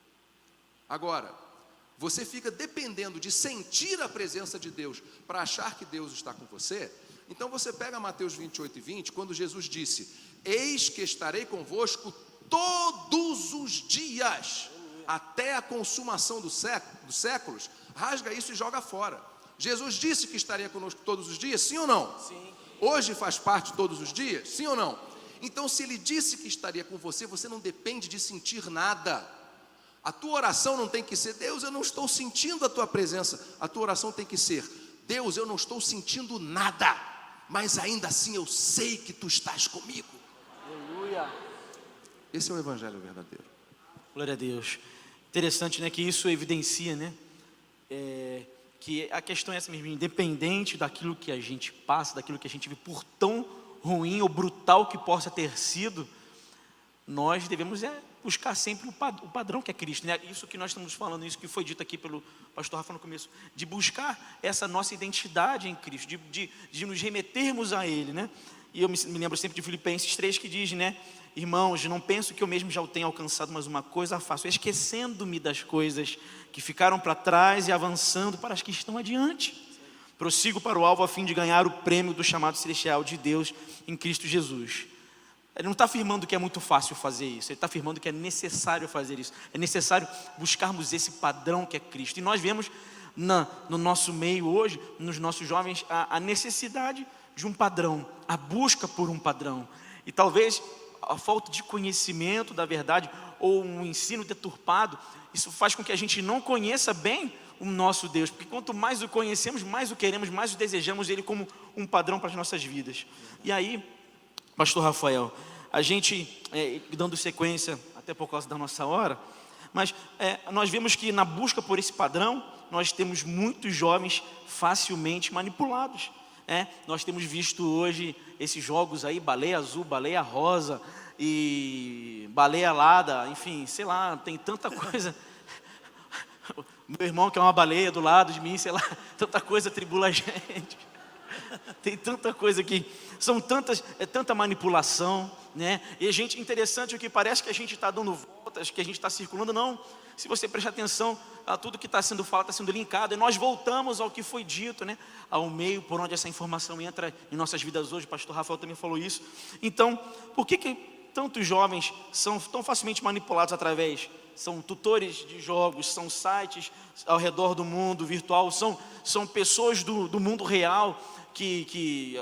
Agora, você fica dependendo de sentir a presença de Deus para achar que Deus está com você. Então você pega Mateus 28:20, quando Jesus disse: eis que estarei convosco todos os dias, até a consumação dos séculos. Rasga isso e joga fora. Jesus disse que estaria conosco todos os dias, sim ou não? Sim. Hoje faz parte todos os dias, sim ou não? Então, se Ele disse que estaria com você, você não depende de sentir nada. A tua oração não tem que ser: Deus, eu não estou sentindo a tua presença. A tua oração tem que ser: Deus, eu não estou sentindo nada, mas ainda assim eu sei que tu estás comigo. Aleluia. Esse é o evangelho verdadeiro. Glória a Deus. Interessante, né, que isso evidencia, né, que a questão é essa mesmo: independente daquilo que a gente passa, daquilo que a gente vive, por tão ruim ou brutal que possa ter sido, nós devemos buscar sempre o padrão que é Cristo, né? Isso que nós estamos falando, isso que foi dito aqui pelo pastor Rafa no começo, de buscar essa nossa identidade em Cristo, de nos remetermos a Ele, né? E eu me lembro sempre de Filipenses 3, que diz, né: irmãos, não penso que eu mesmo já o tenha alcançado, mas uma coisa faço, esquecendo-me das coisas que ficaram para trás e avançando para as que estão adiante. Prossigo para o alvo a fim de ganhar o prêmio do chamado celestial de Deus em Cristo Jesus. Ele não está afirmando que é muito fácil fazer isso, ele está afirmando que é necessário fazer isso. É necessário buscarmos esse padrão que é Cristo. E nós vemos no nosso meio hoje, nos nossos jovens, a necessidade de um padrão, a busca por um padrão. E talvez a falta de conhecimento da verdade, ou um ensino deturpado, isso faz com que a gente não conheça bem o nosso Deus, porque quanto mais o conhecemos, mais o queremos, mais o desejamos Ele como um padrão para as nossas vidas. E aí, pastor Rafael, a gente, dando sequência, até por causa da nossa hora, mas nós vemos que na busca por esse padrão, nós temos muitos jovens facilmente manipulados. Nós temos visto hoje esses jogos aí, baleia azul, baleia rosa e baleia alada, enfim, sei lá, tem tanta coisa. Meu irmão que é uma baleia do lado de mim, sei lá, tanta coisa tribula a gente. Tem tanta coisa que são tantas, tanta manipulação, né? E a gente, interessante é que parece que a gente está dando voltas, que a gente está circulando, não. Se você prestar atenção a tudo que está sendo falado, está sendo linkado, e nós voltamos ao que foi dito, né? Ao meio por onde essa informação entra em nossas vidas hoje. O pastor Rafael também falou isso. Então, por que tantos jovens são tão facilmente manipulados através? São tutores de jogos, são sites ao redor do mundo virtual, são pessoas do mundo real que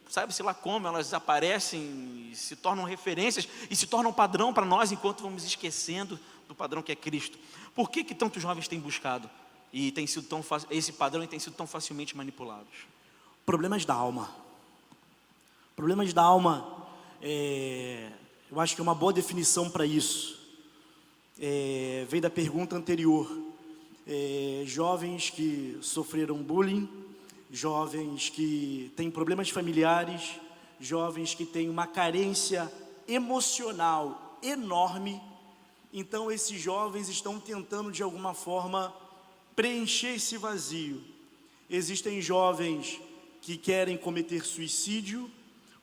sabe-se lá como, elas aparecem e se tornam referências e se tornam padrão para nós enquanto vamos esquecendo do padrão que é Cristo. Por que tantos jovens têm buscado e tem sido esse padrão tem sido tão facilmente manipulados? Problemas da alma. Problemas da alma, eu acho que é uma boa definição para isso. Veio da pergunta anterior. Jovens que sofreram bullying, jovens que têm problemas familiares, jovens que têm uma carência emocional enorme. Então esses jovens estão tentando de alguma forma preencher esse vazio. Existem jovens que querem cometer suicídio.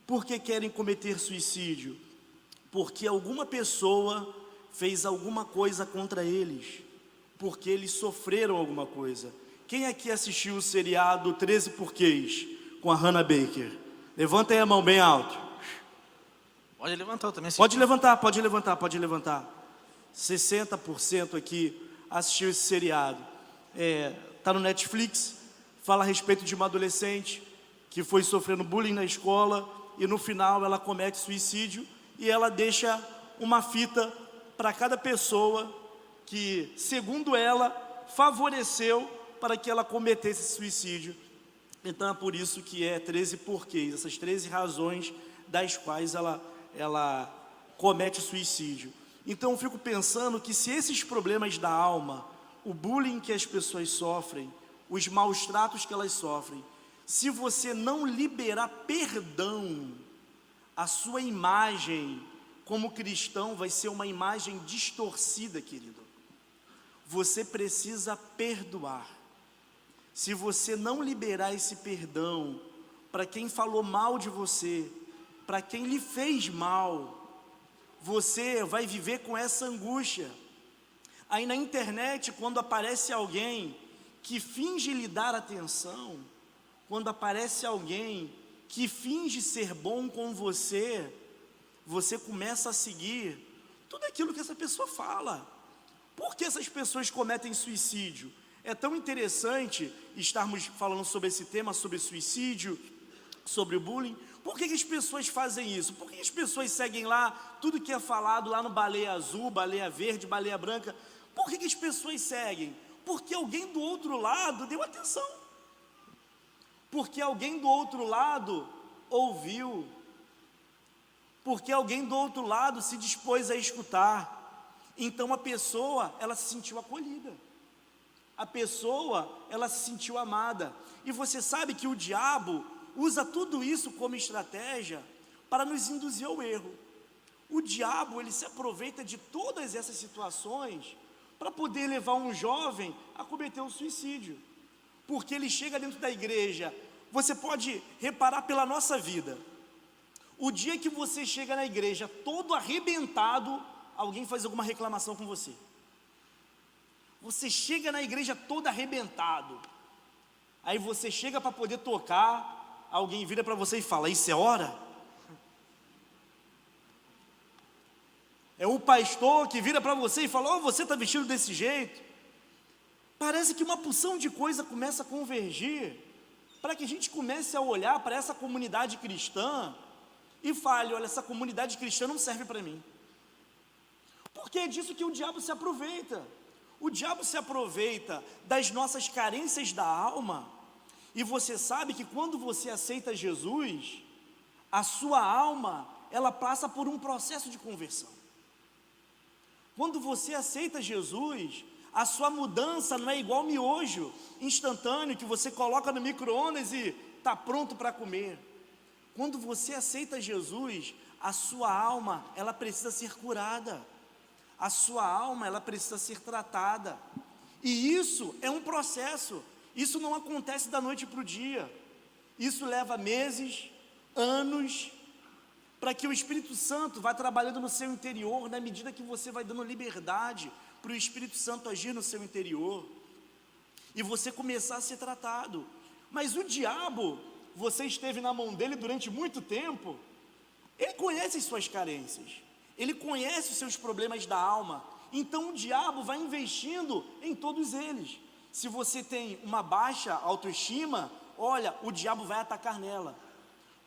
Por que querem cometer suicídio? Porque alguma pessoa fez alguma coisa contra eles, porque eles sofreram alguma coisa. Quem aqui assistiu o seriado 13 Porquês com a Hannah Baker? Levanta aí a mão bem alto. Pode levantar, eu também assisti. Pode levantar. 60% aqui assistiu esse seriado. Está no Netflix, fala a respeito de uma adolescente que foi sofrendo bullying na escola e no final ela comete suicídio e ela deixa uma fita para cada pessoa que, segundo ela, favoreceu para que ela cometesse suicídio. Então é por isso que 13 porquês, essas 13 razões das quais ela comete suicídio. Então eu fico pensando que se esses problemas da alma, o bullying que as pessoas sofrem, os maus tratos que elas sofrem, se você não liberar perdão, a sua imagem como cristão vai ser uma imagem distorcida, querido. Você precisa perdoar. Se você não liberar esse perdão para quem falou mal de você, para quem lhe fez mal, você vai viver com essa angústia. Aí na internet, quando aparece alguém que finge lhe dar atenção, quando aparece alguém que finge ser bom com você, você começa a seguir tudo aquilo que essa pessoa fala. Por que essas pessoas cometem suicídio? É tão interessante estarmos falando sobre esse tema, sobre suicídio, sobre o bullying. Por que as pessoas fazem isso? Por que as pessoas seguem lá tudo que é falado lá no baleia azul, baleia verde, baleia branca? Por que as pessoas seguem? Porque alguém do outro lado deu atenção. Porque alguém do outro lado ouviu. Porque alguém do outro lado se dispôs a escutar. Então a pessoa, ela se sentiu acolhida. A pessoa, ela se sentiu amada. E você sabe que o diabo usa tudo isso como estratégia para nos induzir ao erro. O diabo, ele se aproveita de todas essas situações para poder levar um jovem a cometer um suicídio. Porque ele chega dentro da igreja. Você pode reparar pela nossa vida. O dia que você chega na igreja todo arrebentado, alguém faz alguma reclamação com você. Você chega na igreja todo arrebentado. Aí você chega para poder tocar, alguém vira para você e fala: isso é hora? É o pastor que vira para você e fala: oh, você está vestido desse jeito. Parece que uma porção de coisa começa a convergir para que a gente comece a olhar para essa comunidade cristã e fale: olha, essa comunidade cristã não serve para mim. Porque é disso que o diabo se aproveita. O diabo se aproveita das nossas carências da alma, e você sabe que quando você aceita Jesus, a sua alma, ela passa por um processo de conversão. Quando você aceita Jesus, a sua mudança não é igual miojo instantâneo que você coloca no micro-ondas e está pronto para comer. Quando você aceita Jesus, a sua alma, ela precisa ser curada. A sua alma, ela precisa ser tratada. E isso é um processo. Isso não acontece da noite para o dia. Isso leva meses, anos, para que o Espírito Santo vá trabalhando no seu interior, na medida que você vai dando liberdade para o Espírito Santo agir no seu interior, e você começar a ser tratado. Mas o diabo, você esteve na mão dele durante muito tempo, ele conhece as suas carências, ele conhece os seus problemas da alma, então o diabo vai investindo em todos eles. Se você tem uma baixa autoestima, olha, o diabo vai atacar nela.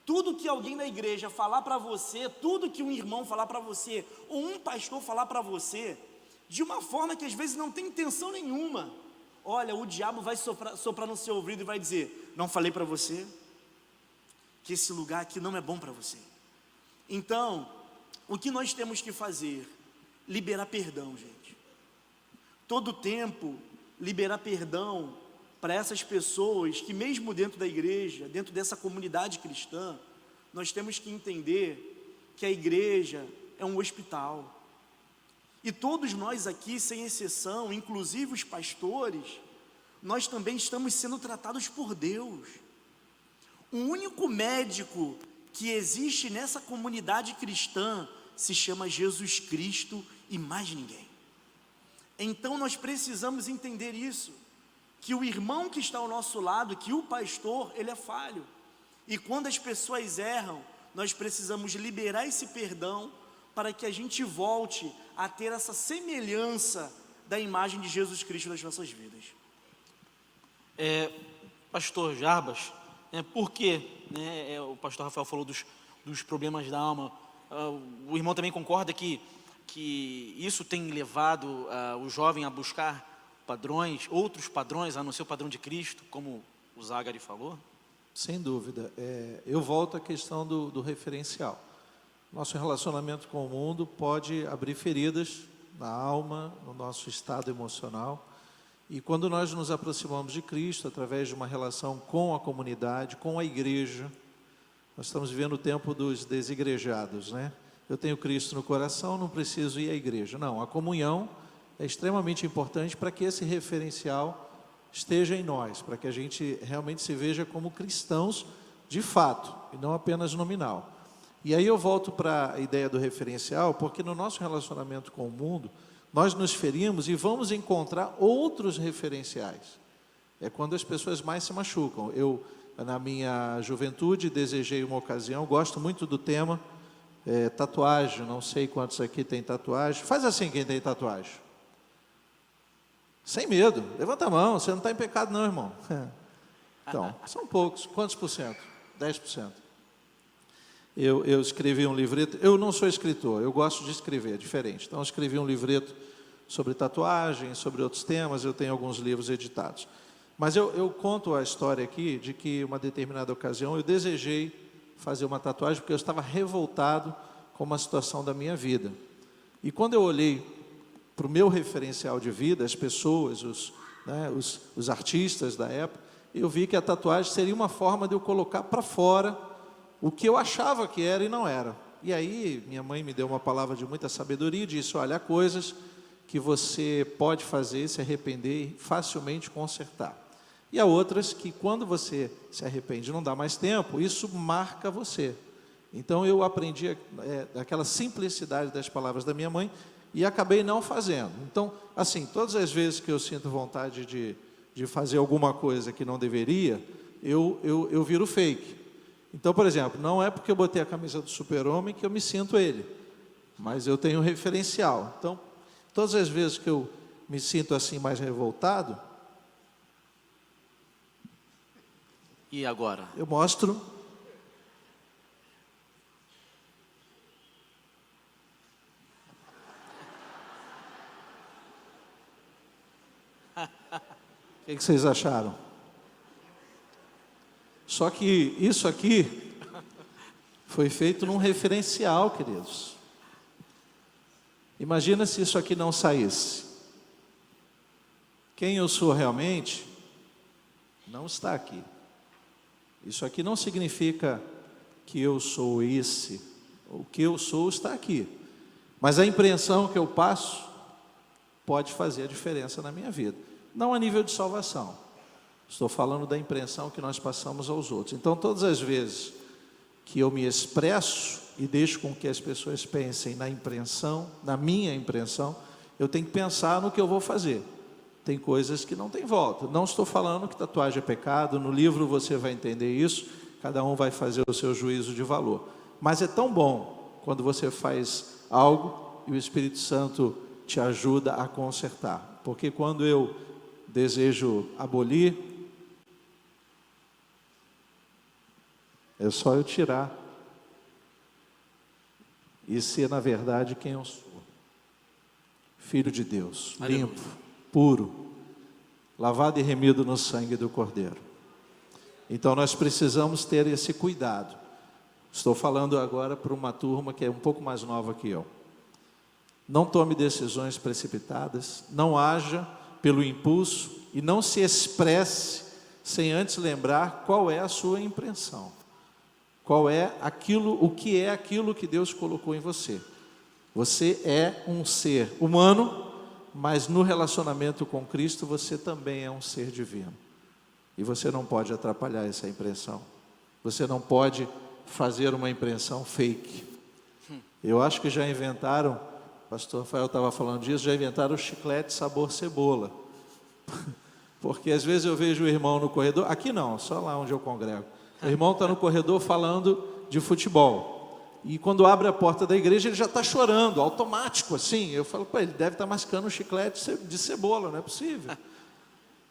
Tudo que alguém na igreja falar para você, tudo que um irmão falar para você, ou um pastor falar para você, de uma forma que às vezes não tem intenção nenhuma, olha, o diabo vai soprar no seu ouvido e vai dizer: não falei para você que esse lugar aqui não é bom para você? Então, o que nós temos que fazer? Liberar perdão, gente. Todo tempo, liberar perdão para essas pessoas que, mesmo dentro da igreja, dentro dessa comunidade cristã, nós temos que entender que a igreja é um hospital. E todos nós aqui, sem exceção, inclusive os pastores, nós também estamos sendo tratados por Deus. O único médico que existe nessa comunidade cristã se chama Jesus Cristo e mais ninguém. Então nós precisamos entender isso, que o irmão que está ao nosso lado, que o pastor, ele é falho. E quando as pessoas erram, nós precisamos liberar esse perdão para que a gente volte a ter essa semelhança da imagem de Jesus Cristo nas nossas vidas. Pastor Jarbas, por quê? O pastor Rafael falou dos problemas da alma. O irmão também concorda que isso tem levado o jovem a buscar outros padrões, a não ser o padrão de Cristo, como o Zagari falou? Sem dúvida. Eu volto à questão do referencial. Nosso relacionamento com o mundo pode abrir feridas na alma, no nosso estado emocional. E quando nós nos aproximamos de Cristo, através de uma relação com a comunidade, com a igreja, nós estamos vivendo o tempo dos desigrejados, né? Eu tenho Cristo no coração, não preciso ir à igreja. Não, a comunhão é extremamente importante para que esse referencial esteja em nós, para que a gente realmente se veja como cristãos de fato, e não apenas nominal. E aí eu volto para a ideia do referencial, porque no nosso relacionamento com o mundo, nós nos ferimos e vamos encontrar outros referenciais. É quando as pessoas mais se machucam. Eu, na minha juventude, desejei uma ocasião, gosto muito do tema, tatuagem, não sei quantos aqui tem tatuagem. Faz assim quem tem tatuagem. Sem medo, levanta a mão, você não está em pecado não, irmão. Então, são poucos, quantos por cento? 10%. Eu escrevi um livreto, eu não sou escritor, eu gosto de escrever, é diferente. Então eu escrevi um livreto sobre tatuagem, sobre outros temas, eu tenho alguns livros editados. Mas eu conto a história aqui de que uma determinada ocasião eu desejei fazer uma tatuagem porque eu estava revoltado com uma situação da minha vida. E quando eu olhei para o meu referencial de vida, as pessoas, os artistas da época, eu vi que a tatuagem seria uma forma de eu colocar para fora o que eu achava que era e não era. E aí minha mãe me deu uma palavra de muita sabedoria e disse: olha, há coisas que você pode fazer, se arrepender e facilmente consertar. E há outras que quando você se arrepende e não dá mais tempo, isso marca você. Então eu aprendi aquela simplicidade das palavras da minha mãe e acabei não fazendo. Então, assim, todas as vezes que eu sinto vontade de fazer alguma coisa que não deveria, eu viro fake. Então, por exemplo, não é porque eu botei a camisa do Super-Homem que eu me sinto ele, mas eu tenho um referencial. Então, todas as vezes que eu me sinto assim mais revoltado, e agora? Eu mostro. O que vocês acharam? Só que isso aqui foi feito num referencial, queridos. Imagina se isso aqui não saísse. Quem eu sou realmente não está aqui. Isso aqui não significa que eu sou esse. O que eu sou está aqui. Mas a impressão que eu passo pode fazer a diferença na minha vida. Não a nível de salvação. Estou falando da impressão que nós passamos aos outros. Então, todas as vezes que eu me expresso e deixo com que as pessoas pensem na impressão, na minha impressão, eu tenho que pensar no que eu vou fazer. Tem coisas que não tem volta. Não estou falando que tatuagem é pecado, no livro você vai entender isso, cada um vai fazer o seu juízo de valor. Mas é tão bom quando você faz algo e o Espírito Santo te ajuda a consertar. Porque quando eu desejo abolir, é só eu tirar e ser, na verdade, quem eu sou. Filho de Deus, limpo, puro, lavado e remido no sangue do Cordeiro. Então nós precisamos ter esse cuidado. Estou falando agora para uma turma que é um pouco mais nova que eu. Não tome decisões precipitadas, não haja pelo impulso e não se expresse sem antes lembrar qual é a sua impressão. Qual é aquilo, o que é aquilo que Deus colocou em você. Você é um ser humano, mas no relacionamento com Cristo você também é um ser divino. E você não pode atrapalhar essa impressão. Você não pode fazer uma impressão fake. Eu acho que já inventaram, o pastor Rafael estava falando disso, já inventaram o chiclete sabor cebola. Porque às vezes eu vejo o irmão no corredor, aqui não, só lá onde eu congrego. O irmão está no corredor falando de futebol. E quando abre a porta da igreja, ele já está chorando, automático assim. Eu falo, pô, ele deve estar mascando um chiclete de cebola, não é possível.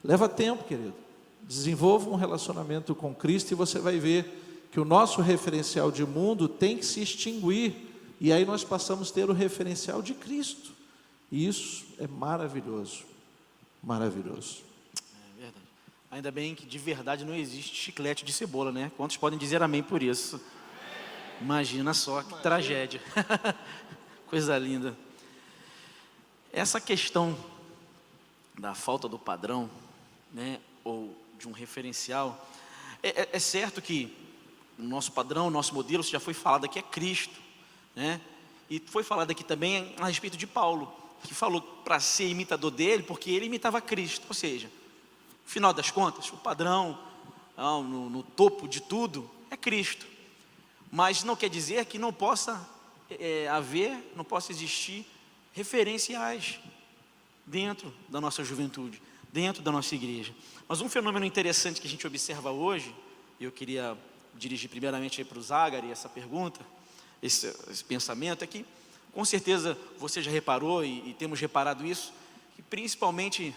Leva tempo, querido. Desenvolva um relacionamento com Cristo e você vai ver que o nosso referencial de mundo tem que se extinguir. E aí nós passamos a ter o referencial de Cristo. E isso é maravilhoso. Maravilhoso. É verdade. Ainda bem que de verdade não existe chiclete de cebola, né? Quantos podem dizer amém por isso? Imagina só que tragédia. Coisa linda. Essa questão da falta do padrão, né, ou de um referencial, é certo que o nosso padrão, o nosso modelo, já foi falado aqui, é Cristo, né? E foi falado aqui também a respeito de Paulo, que falou para ser imitador dele, porque ele imitava Cristo. Ou seja, no final das contas, o padrão, no topo de tudo, é Cristo. Mas não quer dizer que não possa não possa existir referenciais dentro da nossa juventude, dentro da nossa igreja. Mas um fenômeno interessante que a gente observa hoje, e eu queria dirigir primeiramente para o Zagari essa pergunta, esse pensamento, é que com certeza você já reparou e temos reparado isso, que principalmente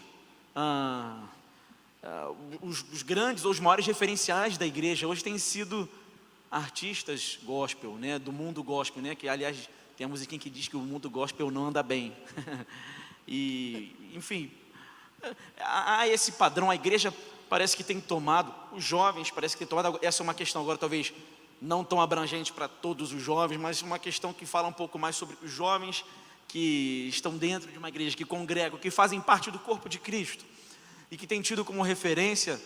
os grandes ou os maiores referenciais da igreja hoje têm sido artistas gospel, né, do mundo gospel, né, que aliás tem a musiquinha que diz que o mundo gospel não anda bem. E, enfim, há esse padrão, a igreja parece que tem tomado, os jovens parece que tem tomado, essa é uma questão agora talvez não tão abrangente para todos os jovens, mas uma questão que fala um pouco mais sobre os jovens que estão dentro de uma igreja, que congregam, que fazem parte do corpo de Cristo e que tem tido como referência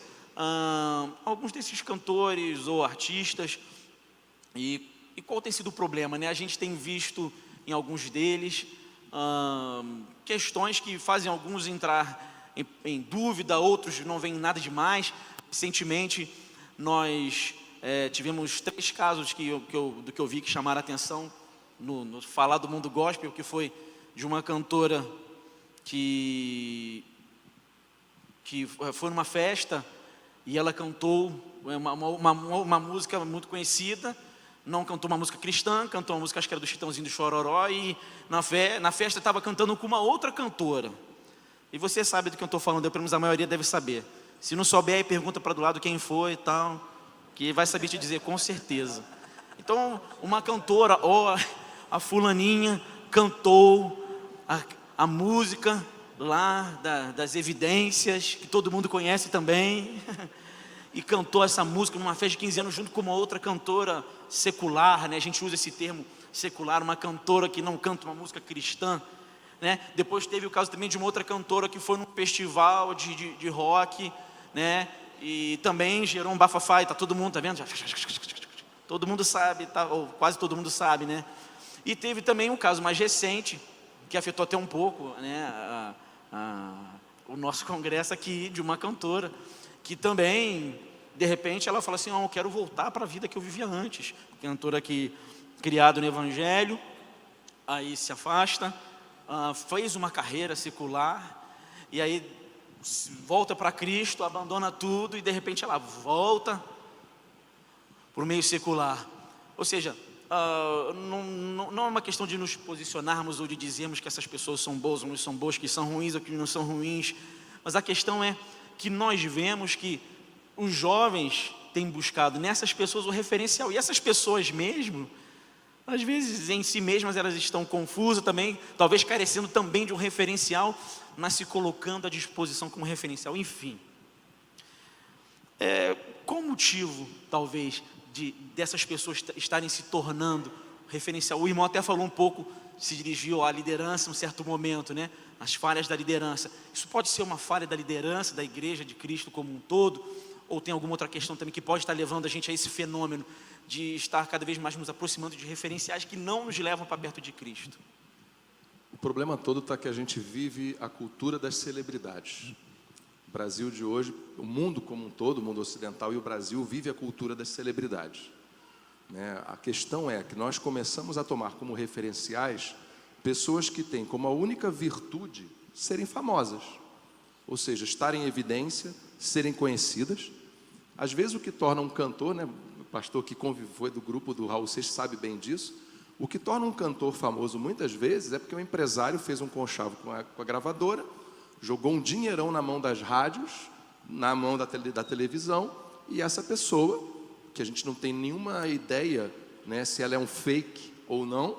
alguns desses cantores ou artistas. E qual tem sido o problema, né? A gente tem visto em alguns deles questões que fazem alguns entrar em dúvida, outros não veem nada demais. Recentemente nós tivemos 3 casos do que eu vi que chamaram a atenção no falar do mundo gospel, que foi de uma cantora que foi numa festa e ela cantou uma música muito conhecida. Não cantou uma música cristã, cantou uma música, acho que era do Chitãozinho do Chororó, e na festa estava cantando com uma outra cantora. E você sabe do que eu estou falando, pelo menos a maioria deve saber. Se não souber, aí pergunta para do lado quem foi e tal, que vai saber te dizer com certeza. Então, uma cantora, a fulaninha, cantou a música lá das Evidências, que todo mundo conhece também, e cantou essa música numa festa de 15 anos junto com uma outra cantora secular, né? A gente usa esse termo secular, uma cantora que não canta uma música cristã, né? Depois teve o caso também de uma outra cantora que foi num festival de rock, né? E também gerou um bafafá, e tá todo mundo, tá vendo? Todo mundo sabe, tá, ou quase todo mundo sabe, né? E teve também um caso mais recente, que afetou até um pouco, né, o nosso congresso aqui, de uma cantora, que também, de repente, ela fala assim, eu quero voltar para a vida que eu vivia antes. Cantora que, criada no Evangelho, aí se afasta, fez uma carreira secular, e aí volta para Cristo, abandona tudo, e de repente ela volta para o meio secular. Ou seja, não é uma questão de nos posicionarmos ou de dizermos que essas pessoas são boas ou não são boas, que são ruins ou que não são ruins, mas a questão é que nós vemos que os jovens têm buscado nessas pessoas o referencial, e essas pessoas mesmo, às vezes em si mesmas elas estão confusas também, talvez carecendo também de um referencial, mas se colocando à disposição como referencial, enfim. Qual o motivo, talvez, dessas pessoas estarem se tornando referencial? O irmão até falou um pouco, se dirigiu à liderança em um certo momento, né? As falhas da liderança. Isso pode ser uma falha da liderança, da igreja de Cristo como um todo, ou tem alguma outra questão também que pode estar levando a gente a esse fenômeno de estar cada vez mais nos aproximando de referenciais que não nos levam para perto de Cristo? O problema todo está que a gente vive a cultura das celebridades. O Brasil de hoje, o mundo como um todo, o mundo ocidental e o Brasil vive a cultura das celebridades, né? A questão é que nós começamos a tomar como referenciais pessoas que têm como a única virtude serem famosas, ou seja, estarem em evidência, serem conhecidas. Às vezes o que torna um cantor, né, o pastor que foi do grupo do Raul Seixas sabe bem disso, o que torna um cantor famoso muitas vezes é porque o empresário fez um conchavo com a gravadora, jogou um dinheirão na mão das rádios, na mão da televisão, e essa pessoa, que a gente não tem nenhuma ideia, né, se ela é um fake ou não,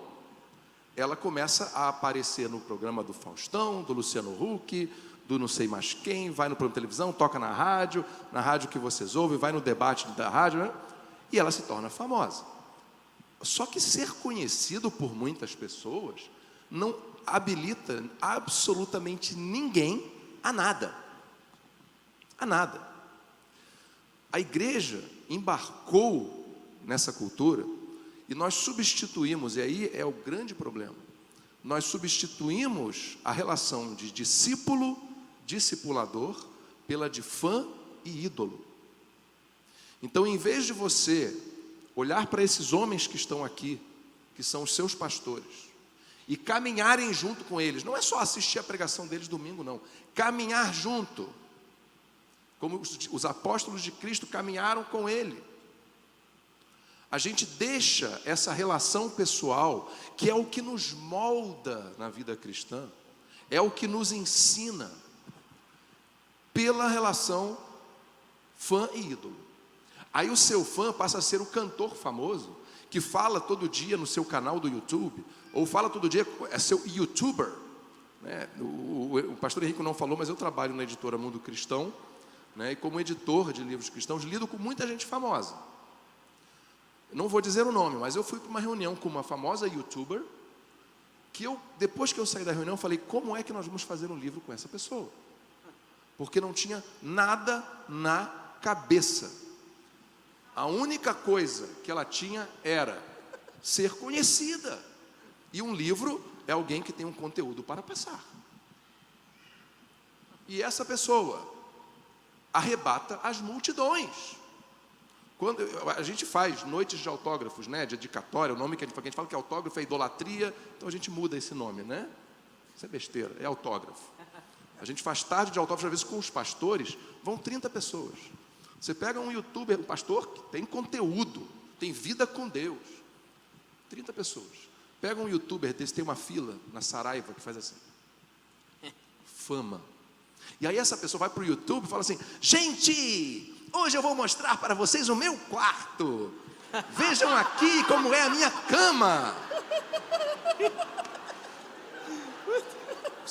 ela começa a aparecer no programa do Faustão, do Luciano Huck, do não sei mais quem, vai no programa de televisão, toca na rádio que vocês ouvem, vai no debate da rádio, né, e ela se torna famosa. Só que ser conhecido por muitas pessoas não habilita absolutamente ninguém a nada. A nada. A igreja embarcou nessa cultura e nós substituímos, e aí é o grande problema, nós substituímos a relação de discípulo, discipulador, pela de fã e ídolo. Então, em vez de você olhar para esses homens que estão aqui, que são os seus pastores, e caminharem junto com eles, não é só assistir a pregação deles domingo, não, caminhar junto, como os apóstolos de Cristo caminharam com ele. A gente deixa essa relação pessoal, que é o que nos molda na vida cristã, é o que nos ensina, pela relação fã e ídolo. Aí o seu fã passa a ser o cantor famoso, que fala todo dia no seu canal do YouTube, ou fala todo dia, é seu youtuber, né? O pastor Henrique não falou, mas eu trabalho na editora Mundo Cristão, né? E como editor de livros cristãos, lido com muita gente famosa. Não vou dizer o nome, mas eu fui para uma reunião com uma famosa youtuber, que depois que eu saí da reunião, falei, como é que nós vamos fazer um livro com essa pessoa? Porque não tinha nada na cabeça. A única coisa que ela tinha era ser conhecida. E um livro é alguém que tem um conteúdo para passar. E essa pessoa arrebata as multidões. Quando a gente faz noites de autógrafos, né, de dedicatória, o nome que a gente fala que autógrafo é idolatria, então a gente muda esse nome, né? Isso é besteira, é autógrafo. A gente faz tarde de autógrafo, às vezes com os pastores, vão 30 pessoas. Você pega um youtuber, um pastor que tem conteúdo, tem vida com Deus, 30 pessoas. Pega um youtuber desse, tem uma fila na Saraiva que faz assim, fama. E aí essa pessoa vai para o YouTube e fala assim, gente, hoje eu vou mostrar para vocês o meu quarto. Vejam aqui como é a minha cama.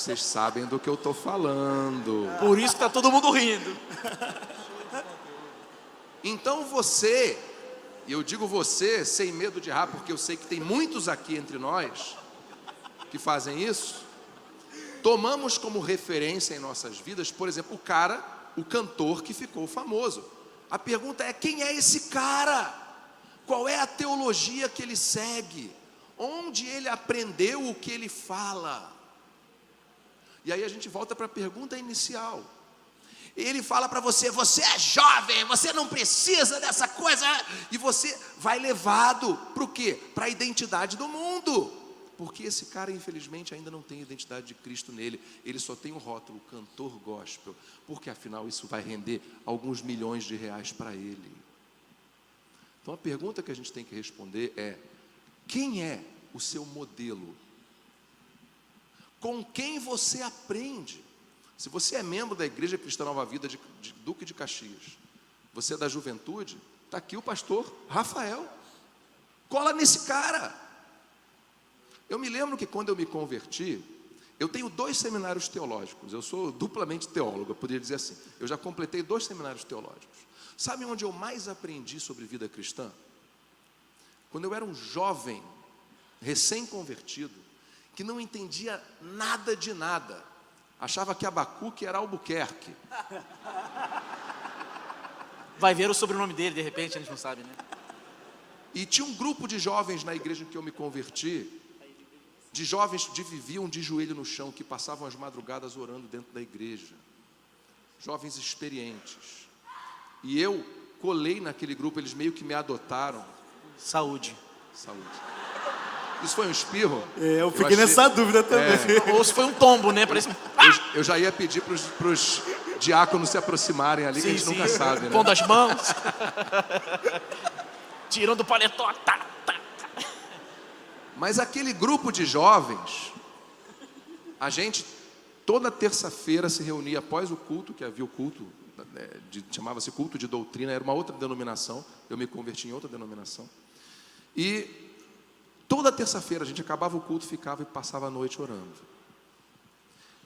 Vocês sabem do que eu estou falando. Por isso que está todo mundo rindo. Então você, e eu digo você sem medo de errar, porque eu sei que tem muitos aqui entre nós que fazem isso, tomamos como referência em nossas vidas, por exemplo, o cantor que ficou famoso. A pergunta é: quem é esse cara? Qual é a teologia que ele segue? Onde ele aprendeu o que ele fala? E aí a gente volta para a pergunta inicial. Ele fala para você: você é jovem, você não precisa dessa coisa. E você vai levado para o quê? Para a identidade do mundo. Porque esse cara, infelizmente, ainda não tem a identidade de Cristo nele. Ele só tem o rótulo cantor gospel. Porque afinal isso vai render alguns milhões de reais para ele. Então a pergunta que a gente tem que responder é: quem é o seu modelo? Com quem você aprende? Se você é membro da Igreja Cristã Nova Vida de Duque de Caxias, você é da juventude, está aqui o pastor Rafael. Cola nesse cara. Eu me lembro que quando eu me converti, eu tenho 2 seminários teológicos. Eu sou duplamente teólogo, eu poderia dizer assim. Eu já completei 2 seminários teológicos. Sabe onde eu mais aprendi sobre vida cristã? Quando eu era um jovem, recém-convertido, que não entendia nada de nada. Achava que Abacuque era Albuquerque. Vai ver o sobrenome dele, de repente, a gente não sabe, né? E tinha um grupo de jovens na igreja em que eu me converti, de jovens que viviam de joelho no chão, que passavam as madrugadas orando dentro da igreja. Jovens experientes. E eu colei naquele grupo, eles meio que me adotaram. Saúde. Saúde. Isso foi um espirro? Eu fiquei nessa dúvida também. Ou se foi um tombo, né? Parece... Eu já ia pedir para os diáconos se aproximarem ali, que a gente nunca sabe, né? Pondo as mãos. Tirando o paletó. Tá. Mas aquele grupo de jovens, a gente toda terça-feira se reunia após o culto, que havia o culto, chamava-se culto de doutrina, era uma outra denominação, eu me converti em outra denominação. E toda terça-feira a gente acabava o culto, ficava e passava a noite orando.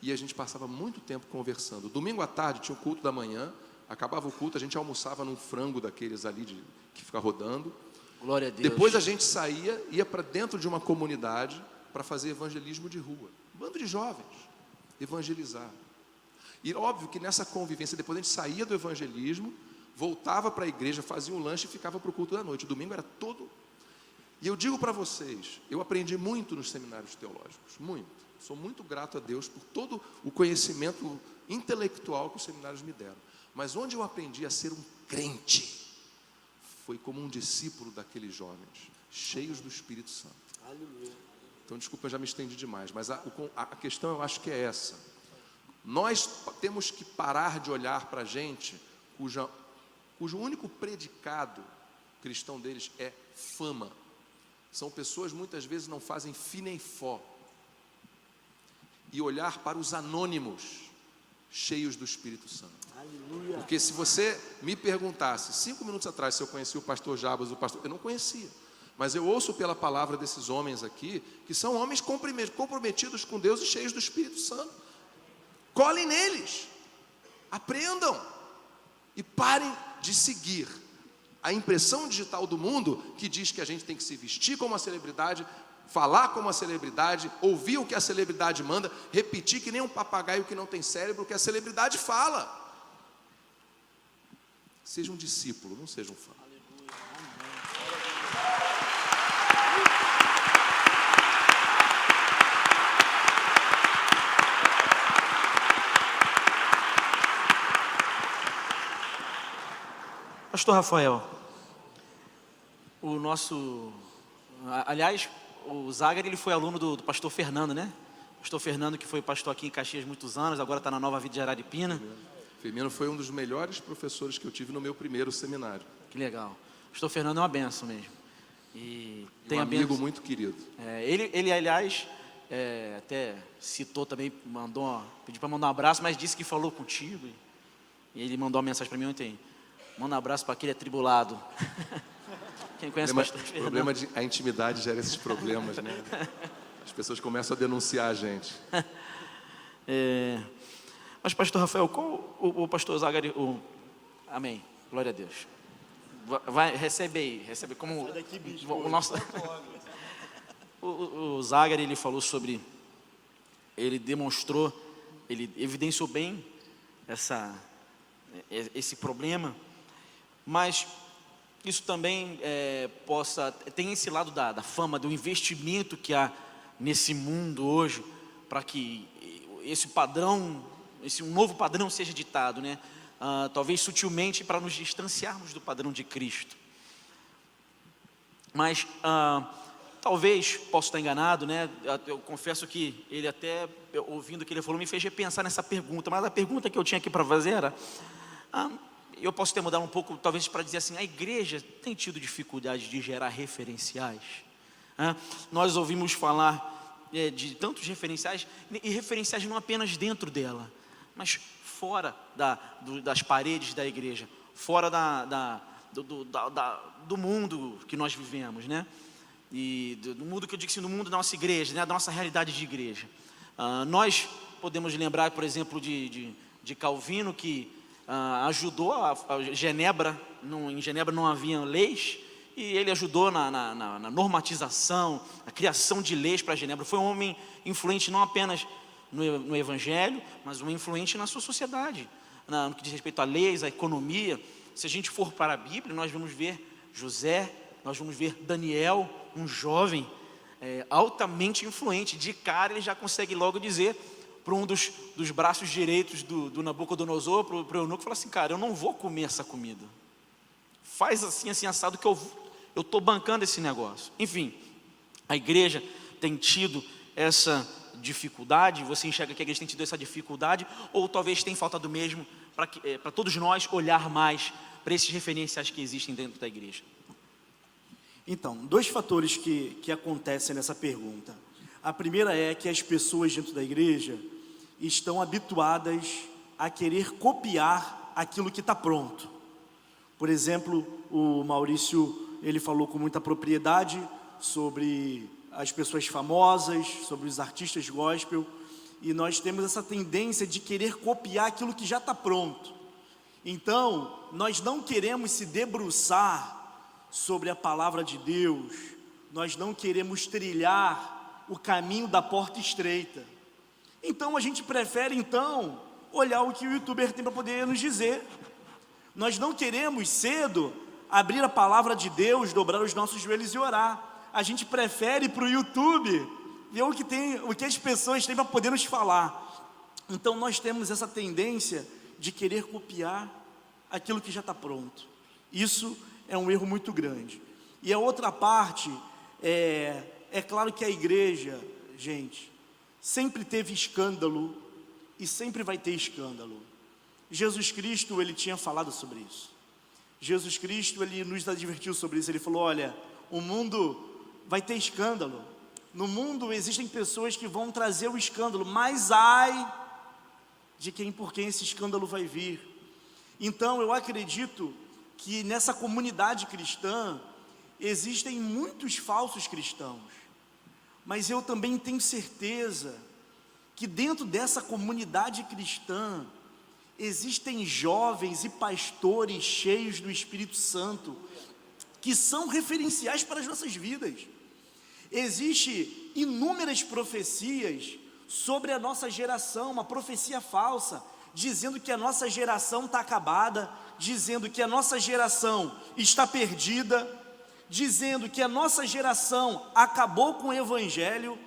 E a gente passava muito tempo conversando. Domingo à tarde tinha o culto da manhã, acabava o culto, a gente almoçava num frango daqueles ali que fica rodando. Glória a Deus. Depois a gente saía, ia para dentro de uma comunidade para fazer evangelismo de rua. Um bando de jovens, evangelizar. E óbvio que nessa convivência, depois a gente saía do evangelismo, voltava para a igreja, fazia um lanche e ficava para o culto da noite. O domingo era todo. E eu digo para vocês, eu aprendi muito nos seminários teológicos, muito. Sou muito grato a Deus por todo o conhecimento intelectual que os seminários me deram. Mas onde eu aprendi a ser um crente, foi como um discípulo daqueles jovens, cheios do Espírito Santo. Aleluia. Então, desculpa, eu já me estendi demais, mas a questão eu acho que é essa. Nós temos que parar de olhar para a gente, cujo único predicado cristão deles é fama. São pessoas, muitas vezes, não fazem fi nem fó. E olhar para os anônimos, cheios do Espírito Santo. Aleluia. Porque se você me perguntasse 5 minutos atrás se eu conhecia o pastor Jabas, eu não conhecia. Mas eu ouço pela palavra desses homens aqui, que são homens comprometidos com Deus e cheios do Espírito Santo. Colhem neles, aprendam e parem de seguir a impressão digital do mundo que diz que a gente tem que se vestir como uma celebridade, falar como uma celebridade, ouvir o que a celebridade manda, repetir que nem um papagaio que não tem cérebro o que a celebridade fala. Seja um discípulo, não seja um fã. Pastor Rafael, aliás, o Zagar, ele foi aluno do pastor Fernando, né? Pastor Fernando, que foi pastor aqui em Caxias muitos anos, agora está na Nova Vida de Araripina. Firmino foi um dos melhores professores que eu tive no meu primeiro seminário. Que legal. Pastor Fernando é uma benção mesmo. E tem um a amigo benção. muito querido. Ele aliás, até citou também, pediu para mandar um abraço, mas disse que falou contigo. E ele mandou uma mensagem para mim ontem. Manda um abraço para aquele atribulado. Quem conhece o pastor Fernando? A intimidade gera esses problemas, né? As pessoas começam a denunciar a gente. Mas, pastor Rafael, qual o pastor Zagari... Amém, glória a Deus. Recebe aí, recebe como o nosso... o Zagari, ele falou sobre... Ele demonstrou, ele evidenciou bem esse problema, mas isso também tem esse lado da fama, do investimento que há nesse mundo hoje, para que esse padrão, um novo padrão seja ditado, né? Talvez sutilmente para nos distanciarmos do padrão de Cristo. Mas talvez, posso estar enganado, né? Eu confesso que ele até, ouvindo o que ele falou, me fez repensar nessa pergunta. Mas a pergunta que eu tinha aqui para fazer era, eu posso ter mudado um pouco, talvez para dizer assim, a igreja tem tido dificuldade de gerar referenciais? Nós ouvimos falar de tantos referenciais, e referenciais não apenas dentro dela, mas fora das paredes da igreja, fora do mundo que nós vivemos, né? E do mundo que eu digo assim, do mundo da nossa igreja, né? Da nossa realidade de igreja. Nós podemos lembrar, por exemplo, de Calvino, que ajudou a Genebra, em Genebra não havia leis, e ele ajudou na normatização, na criação de leis para Genebra. Foi um homem influente não apenas no Evangelho, mas um influente na sua sociedade, no que diz respeito a leis, a economia. Se a gente for para a Bíblia, nós vamos ver José, nós vamos ver Daniel, um jovem altamente influente. De cara ele já consegue logo dizer para um dos braços direitos do Nabucodonosor, para o eunuco, fala assim, cara, eu não vou comer essa comida. Faz assim, assim, assado, que eu estou bancando esse negócio. Enfim, a igreja tem tido essa dificuldade. Você enxerga que a igreja tem tido essa dificuldade, ou talvez tem faltado mesmo para todos nós olhar mais para esses referenciais que existem dentro da igreja? Então, dois fatores que acontecem nessa pergunta. A primeira é que as pessoas dentro da igreja estão habituadas a querer copiar aquilo que está pronto. Por exemplo, o Maurício, ele falou com muita propriedade sobre as pessoas famosas, sobre os artistas gospel, e nós temos essa tendência de querer copiar aquilo que já está pronto. Então, nós não queremos se debruçar sobre a palavra de Deus, nós não queremos trilhar o caminho da porta estreita. Então, a gente prefere, olhar o que o youtuber tem para poder nos dizer. Nós não queremos cedo abrir a palavra de Deus, dobrar os nossos joelhos e orar. A gente prefere ir para o YouTube ver o que as pessoas têm para poder nos falar. Então nós temos essa tendência de querer copiar aquilo que já está pronto. Isso é um erro muito grande. E a outra parte, é claro que a igreja, gente, sempre teve escândalo e sempre vai ter escândalo. Jesus Cristo, ele tinha falado sobre isso. Jesus Cristo, ele nos advertiu sobre isso. Ele falou, olha, o mundo vai ter escândalo. No mundo existem pessoas que vão trazer o escândalo, mas ai de por quem esse escândalo vai vir. Então eu acredito que nessa comunidade cristã existem muitos falsos cristãos, mas eu também tenho certeza que dentro dessa comunidade cristã existem jovens e pastores cheios do Espírito Santo, que são referenciais para as nossas vidas. Existem inúmeras profecias sobre a nossa geração, uma profecia falsa, dizendo que a nossa geração está acabada, dizendo que a nossa geração está perdida, dizendo que a nossa geração acabou com o Evangelho.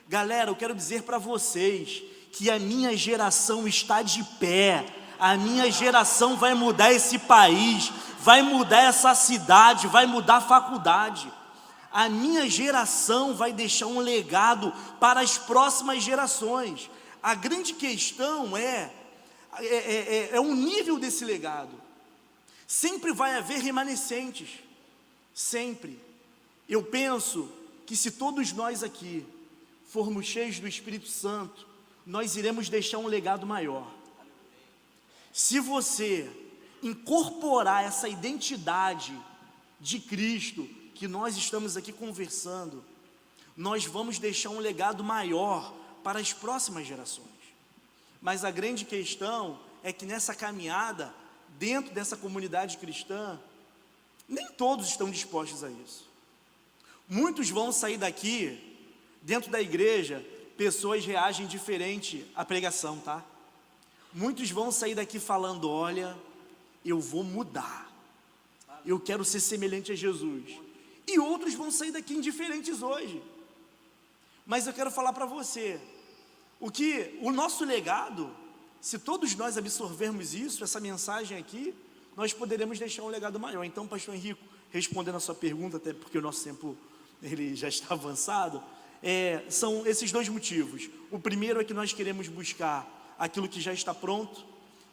Galera, eu quero dizer para vocês que a minha geração está de pé. A minha geração vai mudar esse país, vai mudar essa cidade, vai mudar a faculdade. A minha geração vai deixar um legado para as próximas gerações. A grande questão é o nível desse legado. Sempre vai haver remanescentes, sempre. Eu penso que se todos nós aqui formos cheios do Espírito Santo, nós iremos deixar um legado maior. Se você incorporar essa identidade de Cristo, que nós estamos aqui conversando, nós vamos deixar um legado maior para as próximas gerações. Mas a grande questão é que nessa caminhada, dentro dessa comunidade cristã, nem todos estão dispostos a isso. Muitos vão sair daqui, dentro da igreja, pessoas reagem diferente à pregação, tá? Muitos vão sair daqui falando, olha, eu vou mudar, eu quero ser semelhante a Jesus. E outros vão sair daqui indiferentes hoje. Mas eu quero falar para você, o nosso legado, se todos nós absorvermos isso, essa mensagem aqui, nós poderemos deixar um legado maior. Então, pastor Henrico, respondendo a sua pergunta, até porque o nosso tempo ele já está avançado, são esses dois motivos. O primeiro é que nós queremos buscar aquilo que já está pronto,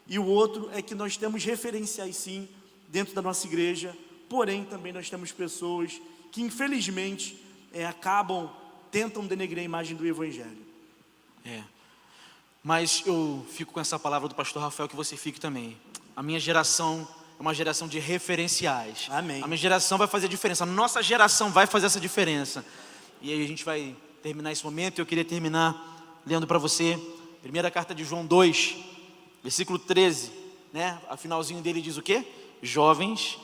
e o outro é que nós temos referenciais sim, dentro da nossa igreja, porém também nós temos pessoas que infelizmente tentam denegrir a imagem do Evangelho. Mas eu fico com essa palavra do pastor Rafael, que você fique também. A minha geração é uma geração de referenciais. Amém. A minha geração vai fazer a diferença, a nossa geração vai fazer essa diferença. E aí a gente vai terminar esse momento. Eu queria terminar lendo para você, primeira carta de João 2, versículo 13, né? A finalzinho dele diz o quê? Jovens,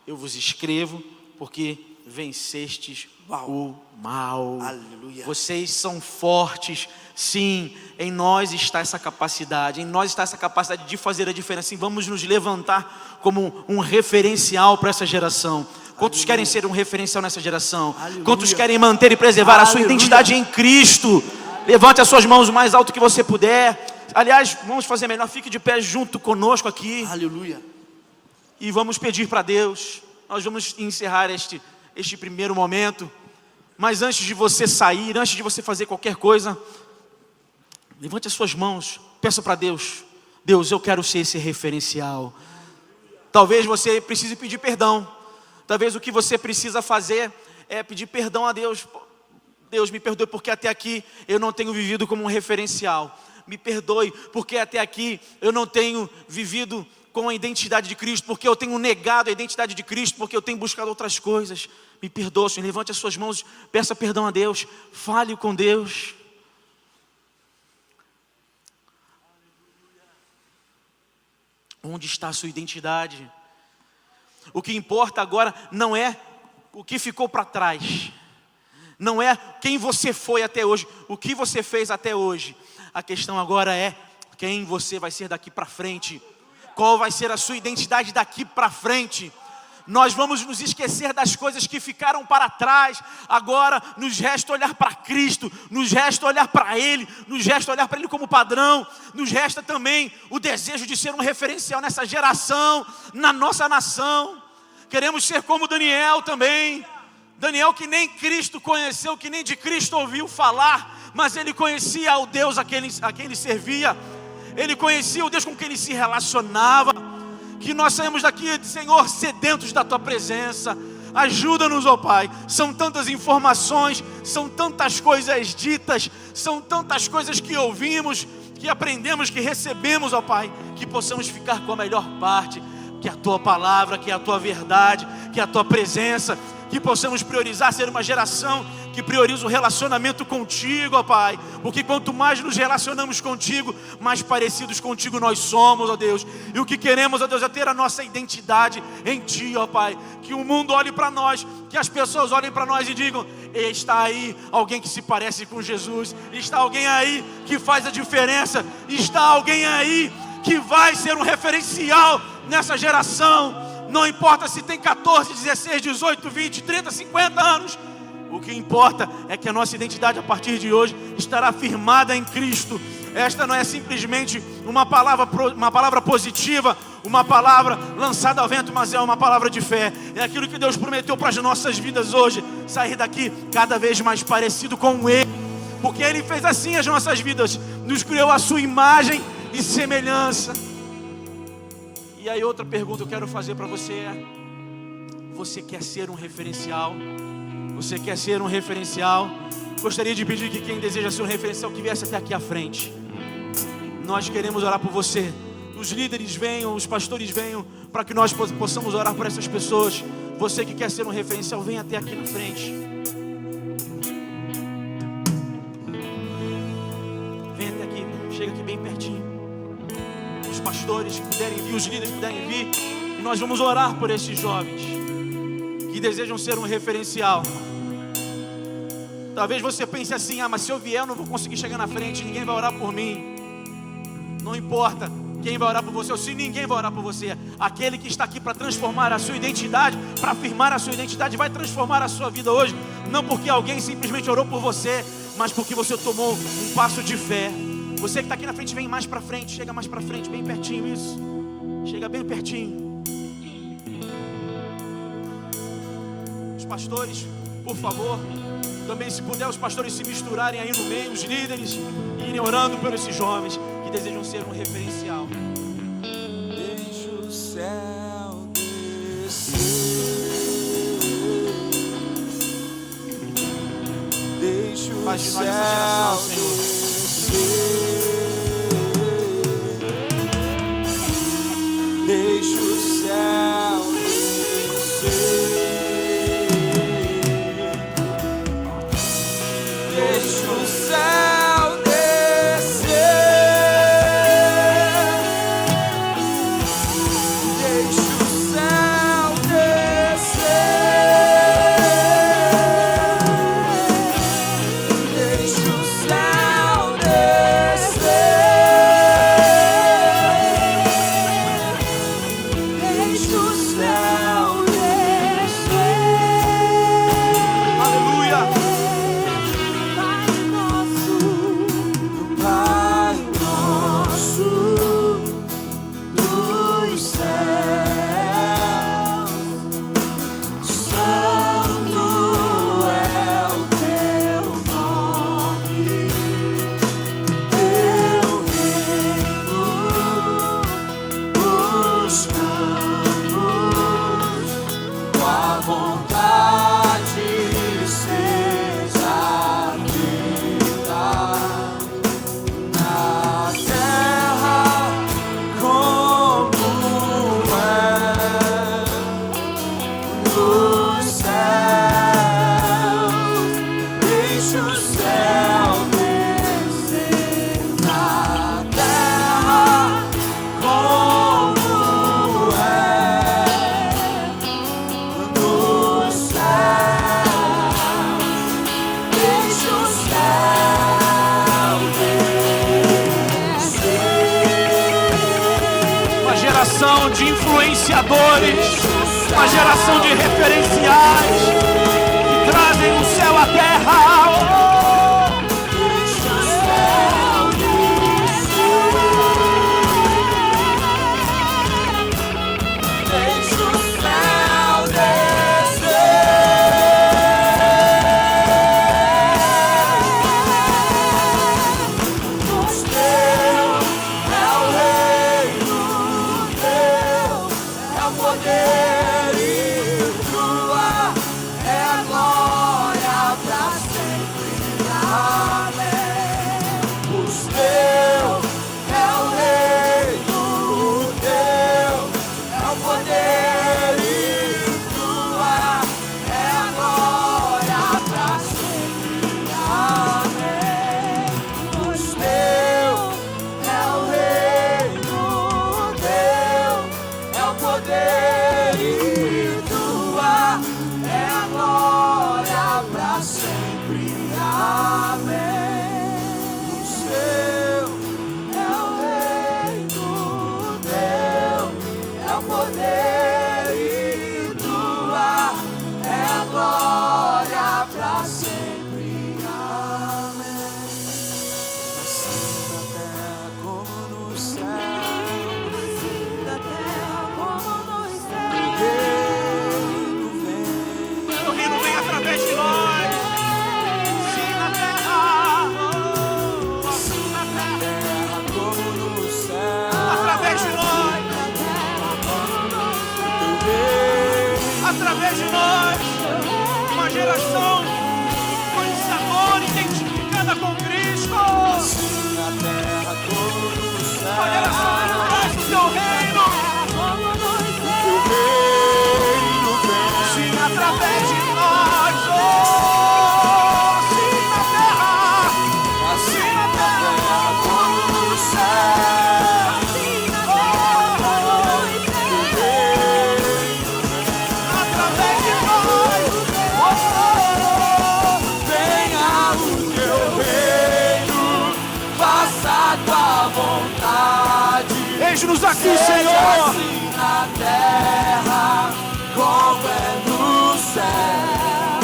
eu vos escrevo porque vencestes o mal. Aleluia. Vocês são fortes, sim, em nós está essa capacidade, de fazer a diferença. Sim, vamos nos levantar como um referencial para essa geração. Quantos Aleluia. Querem ser um referencial nessa geração? Aleluia. Quantos querem manter e preservar a sua Aleluia. identidade em Cristo? Levante as suas mãos o mais alto que você puder. Aliás, vamos fazer melhor, fique de pé junto conosco aqui. Aleluia. E vamos pedir para Deus. Nós vamos encerrar este primeiro momento. Mas antes de você sair, antes de você fazer qualquer coisa, levante as suas mãos, peça para Deus. Deus, eu quero ser esse referencial. Talvez você precise pedir perdão. Talvez o que você precisa fazer é pedir perdão a Deus. Deus, me perdoe porque até aqui eu não tenho vivido como um referencial. Me perdoe porque até aqui eu não tenho vivido com a identidade de Cristo, porque eu tenho negado a identidade de Cristo, porque eu tenho buscado outras coisas. Me perdoa, Senhor, levante as suas mãos, peça perdão a Deus, fale com Deus. Onde está a sua identidade? O que importa agora não é o que ficou para trás, não é quem você foi até hoje, o que você fez até hoje. A questão agora é quem você vai ser daqui para frente. Qual vai ser a sua identidade daqui para frente? Nós vamos nos esquecer das coisas que ficaram para trás. Agora nos resta olhar para Cristo, nos resta olhar para Ele, nos resta olhar para Ele como padrão. Nos resta também o desejo de ser um referencial nessa geração, na nossa nação. Queremos ser como Daniel também. Daniel, que nem Cristo conheceu, que nem de Cristo ouviu falar, mas ele conhecia o Deus a quem ele servia. Ele conhecia o Deus com quem ele se relacionava. Que nós saímos daqui, Senhor, sedentos da Tua presença. Ajuda-nos, ó Pai. São tantas informações, são tantas coisas ditas, são tantas coisas que ouvimos, que aprendemos, que recebemos, ó Pai, que possamos ficar com a melhor parte, que é a Tua palavra, que é a Tua verdade, que é a Tua presença. Que possamos priorizar ser uma geração que prioriza o relacionamento contigo, ó Pai. Porque quanto mais nos relacionamos contigo, mais parecidos contigo nós somos, ó Deus. E o que queremos, ó Deus, é ter a nossa identidade em Ti, ó Pai. Que o mundo olhe para nós, que as pessoas olhem para nós e digam: está aí alguém que se parece com Jesus, está alguém aí que faz a diferença, está alguém aí que vai ser um referencial nessa geração. Não importa se tem 14, 16, 18, 20, 30, 50 anos. O que importa é que a nossa identidade a partir de hoje estará firmada em Cristo. Esta não é simplesmente uma palavra positiva, uma palavra lançada ao vento, mas é uma palavra de fé. É aquilo que Deus prometeu para as nossas vidas hoje. Sair daqui cada vez mais parecido com Ele. Porque Ele fez assim as nossas vidas. Nos criou a sua imagem e semelhança. E aí outra pergunta que eu quero fazer para você é: você quer ser um referencial? Você quer ser um referencial? Gostaria de pedir que quem deseja ser um referencial que viesse até aqui à frente. Nós queremos orar por você. Os líderes venham, os pastores venham, para que nós possamos orar por essas pessoas. Você que quer ser um referencial, vem até aqui na frente. Vem até aqui, chega aqui bem pertinho. pastores que puderem vir, os líderes que puderem vir, e nós vamos orar por esses jovens que desejam ser um referencial. Talvez você pense assim: ah, mas se eu vier eu não vou conseguir chegar na frente, ninguém vai orar por mim. Não importa quem vai orar por você ou se ninguém vai orar por você. Aquele que está aqui para transformar a sua identidade, para afirmar a sua identidade, vai transformar a sua vida hoje. Não porque alguém simplesmente orou por você, mas porque você tomou um passo de fé. Você que está aqui na frente, vem mais para frente, chega mais para frente, bem pertinho, isso. Chega bem pertinho. Os pastores, por favor, também se puder os pastores se misturarem aí no meio, os líderes, e irem orando por esses jovens que desejam ser um referencial. Deixa o céu descer, deixa o Faz de nós céu essa geração, Senhor. descer, deixa o céu descer, deixa o céu descer, deixa o céu descer, deixa o céu descer, deixa o céu descer. Aleluia. Pai nosso dos céus, santo é o teu nome, teu reino buscamos, tua vontade seja feita na terra como é nos céus. Deixa o céu descer na terra como é nos céus. Deixa o céu descer. Uma geração de influenciadores, uma geração de referenciais que trazem o céu à terra. Deixa o céu descer. Deixa o céu descer. Pois teu é o reino, teu é o poder e tua é a glória pra sempre. Amém. Pois teu é o reino, teu é o poder e tua é a glória pra sempre. Amém. Pois teu é o reino, teu é o poder e tua é a glória pra sempre. Amém. O seu é o reino, teu é o poder e tua é a glória pra sempre. Amém. Assim na terra como no céu, assim na terra como nos céus. O reino vem através de nós. Sim, na terra. Sim, na terra. Como no céu, Através de nós. Age-nos aqui, seja Senhor. assim na terra como é no céu.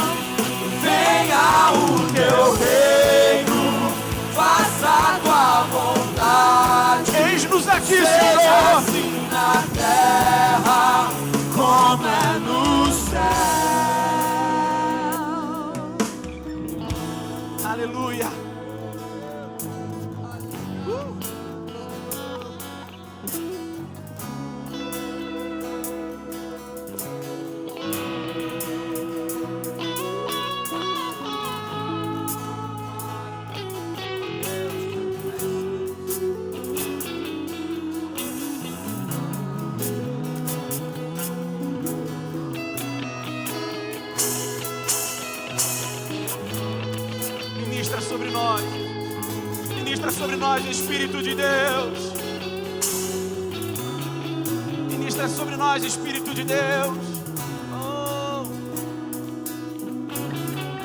Venha o teu reino, faça a tua vontade. Eis-nos aqui, Seja Senhor. assim na terra como é no céu. Aleluia. Ministra sobre nós. Ministra sobre nós, Espírito de Deus. Ministra sobre nós, Espírito de Deus. Oh.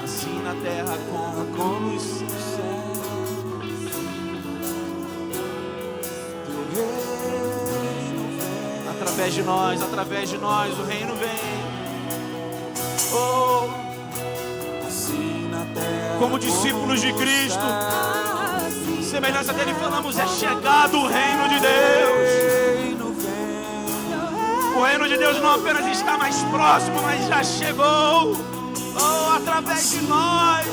Assim na terra como nos céus. Através de nós, o reino vem. Oh. Como discípulos de Cristo, semelhança dele, falamos: é chegado o reino de Deus. O reino de Deus não apenas está mais próximo, mas já chegou. Oh, através de nós,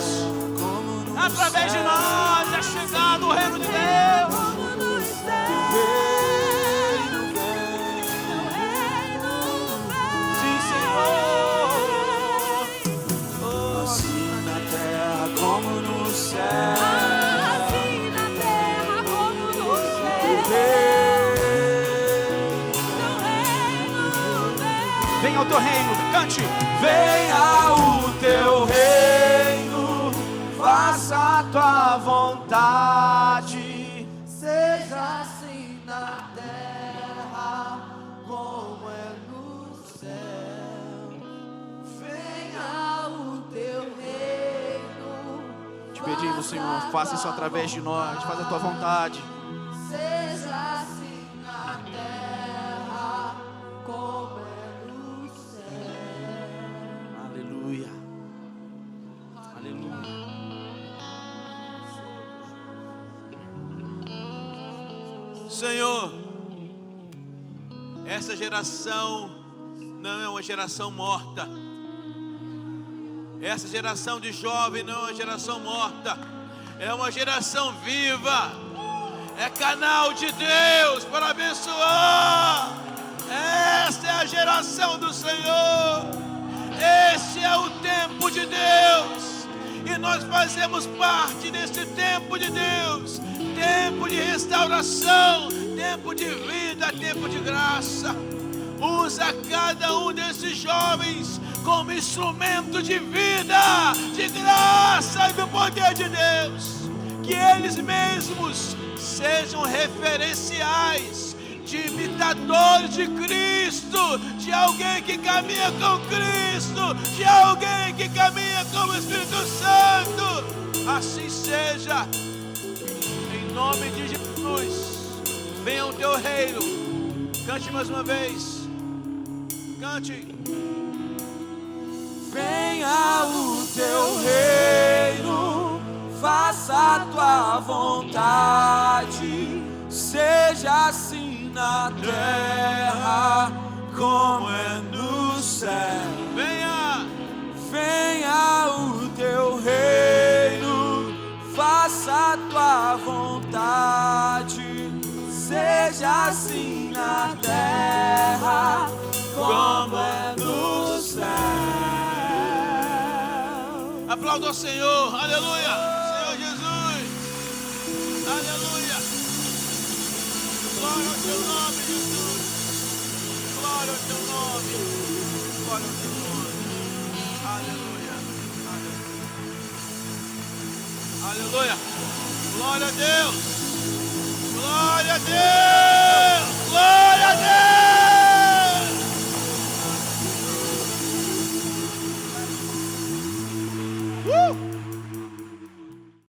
é chegado o reino de Deus. Sim, Senhor. Assim na terra como no céu. Venha ao teu reino, cante. Venha o teu reino, faça a tua vontade. Seja assim na terra como é no céu. Venha o teu reino. Te pedimos, Senhor, faça isso através de nós, faz a tua vontade. Seja assim na terra como é no céu. Aleluia. Aleluia. Senhor, essa geração não é uma geração morta. Essa geração de jovem não é uma geração morta. É uma geração viva. É canal de Deus para abençoar. Essa é a geração do Senhor. Esse é o tempo de Deus. E nós fazemos parte desse tempo de Deus. Tempo de restauração, tempo de vida, tempo de graça. Usa cada um desses jovens como instrumento de vida, de graça e do poder de Deus. Que eles mesmos sejam referenciais de imitadores de Cristo, de alguém que caminha com Cristo, de alguém que caminha com o Espírito Santo. Assim seja. Em nome de Jesus, venha o teu reino. Cante mais uma vez. Cante. Venha o teu reino, faça a tua vontade, seja assim na terra como é no céu. Venha. Venha o teu reino, faça a tua vontade, seja assim na terra como é no céu. Aplauda ao Senhor, aleluia, Senhor Jesus, aleluia, glória ao teu nome, Jesus, glória ao teu nome, glória ao teu nome, aleluia, aleluia, aleluia, glória a Deus, glória a Deus.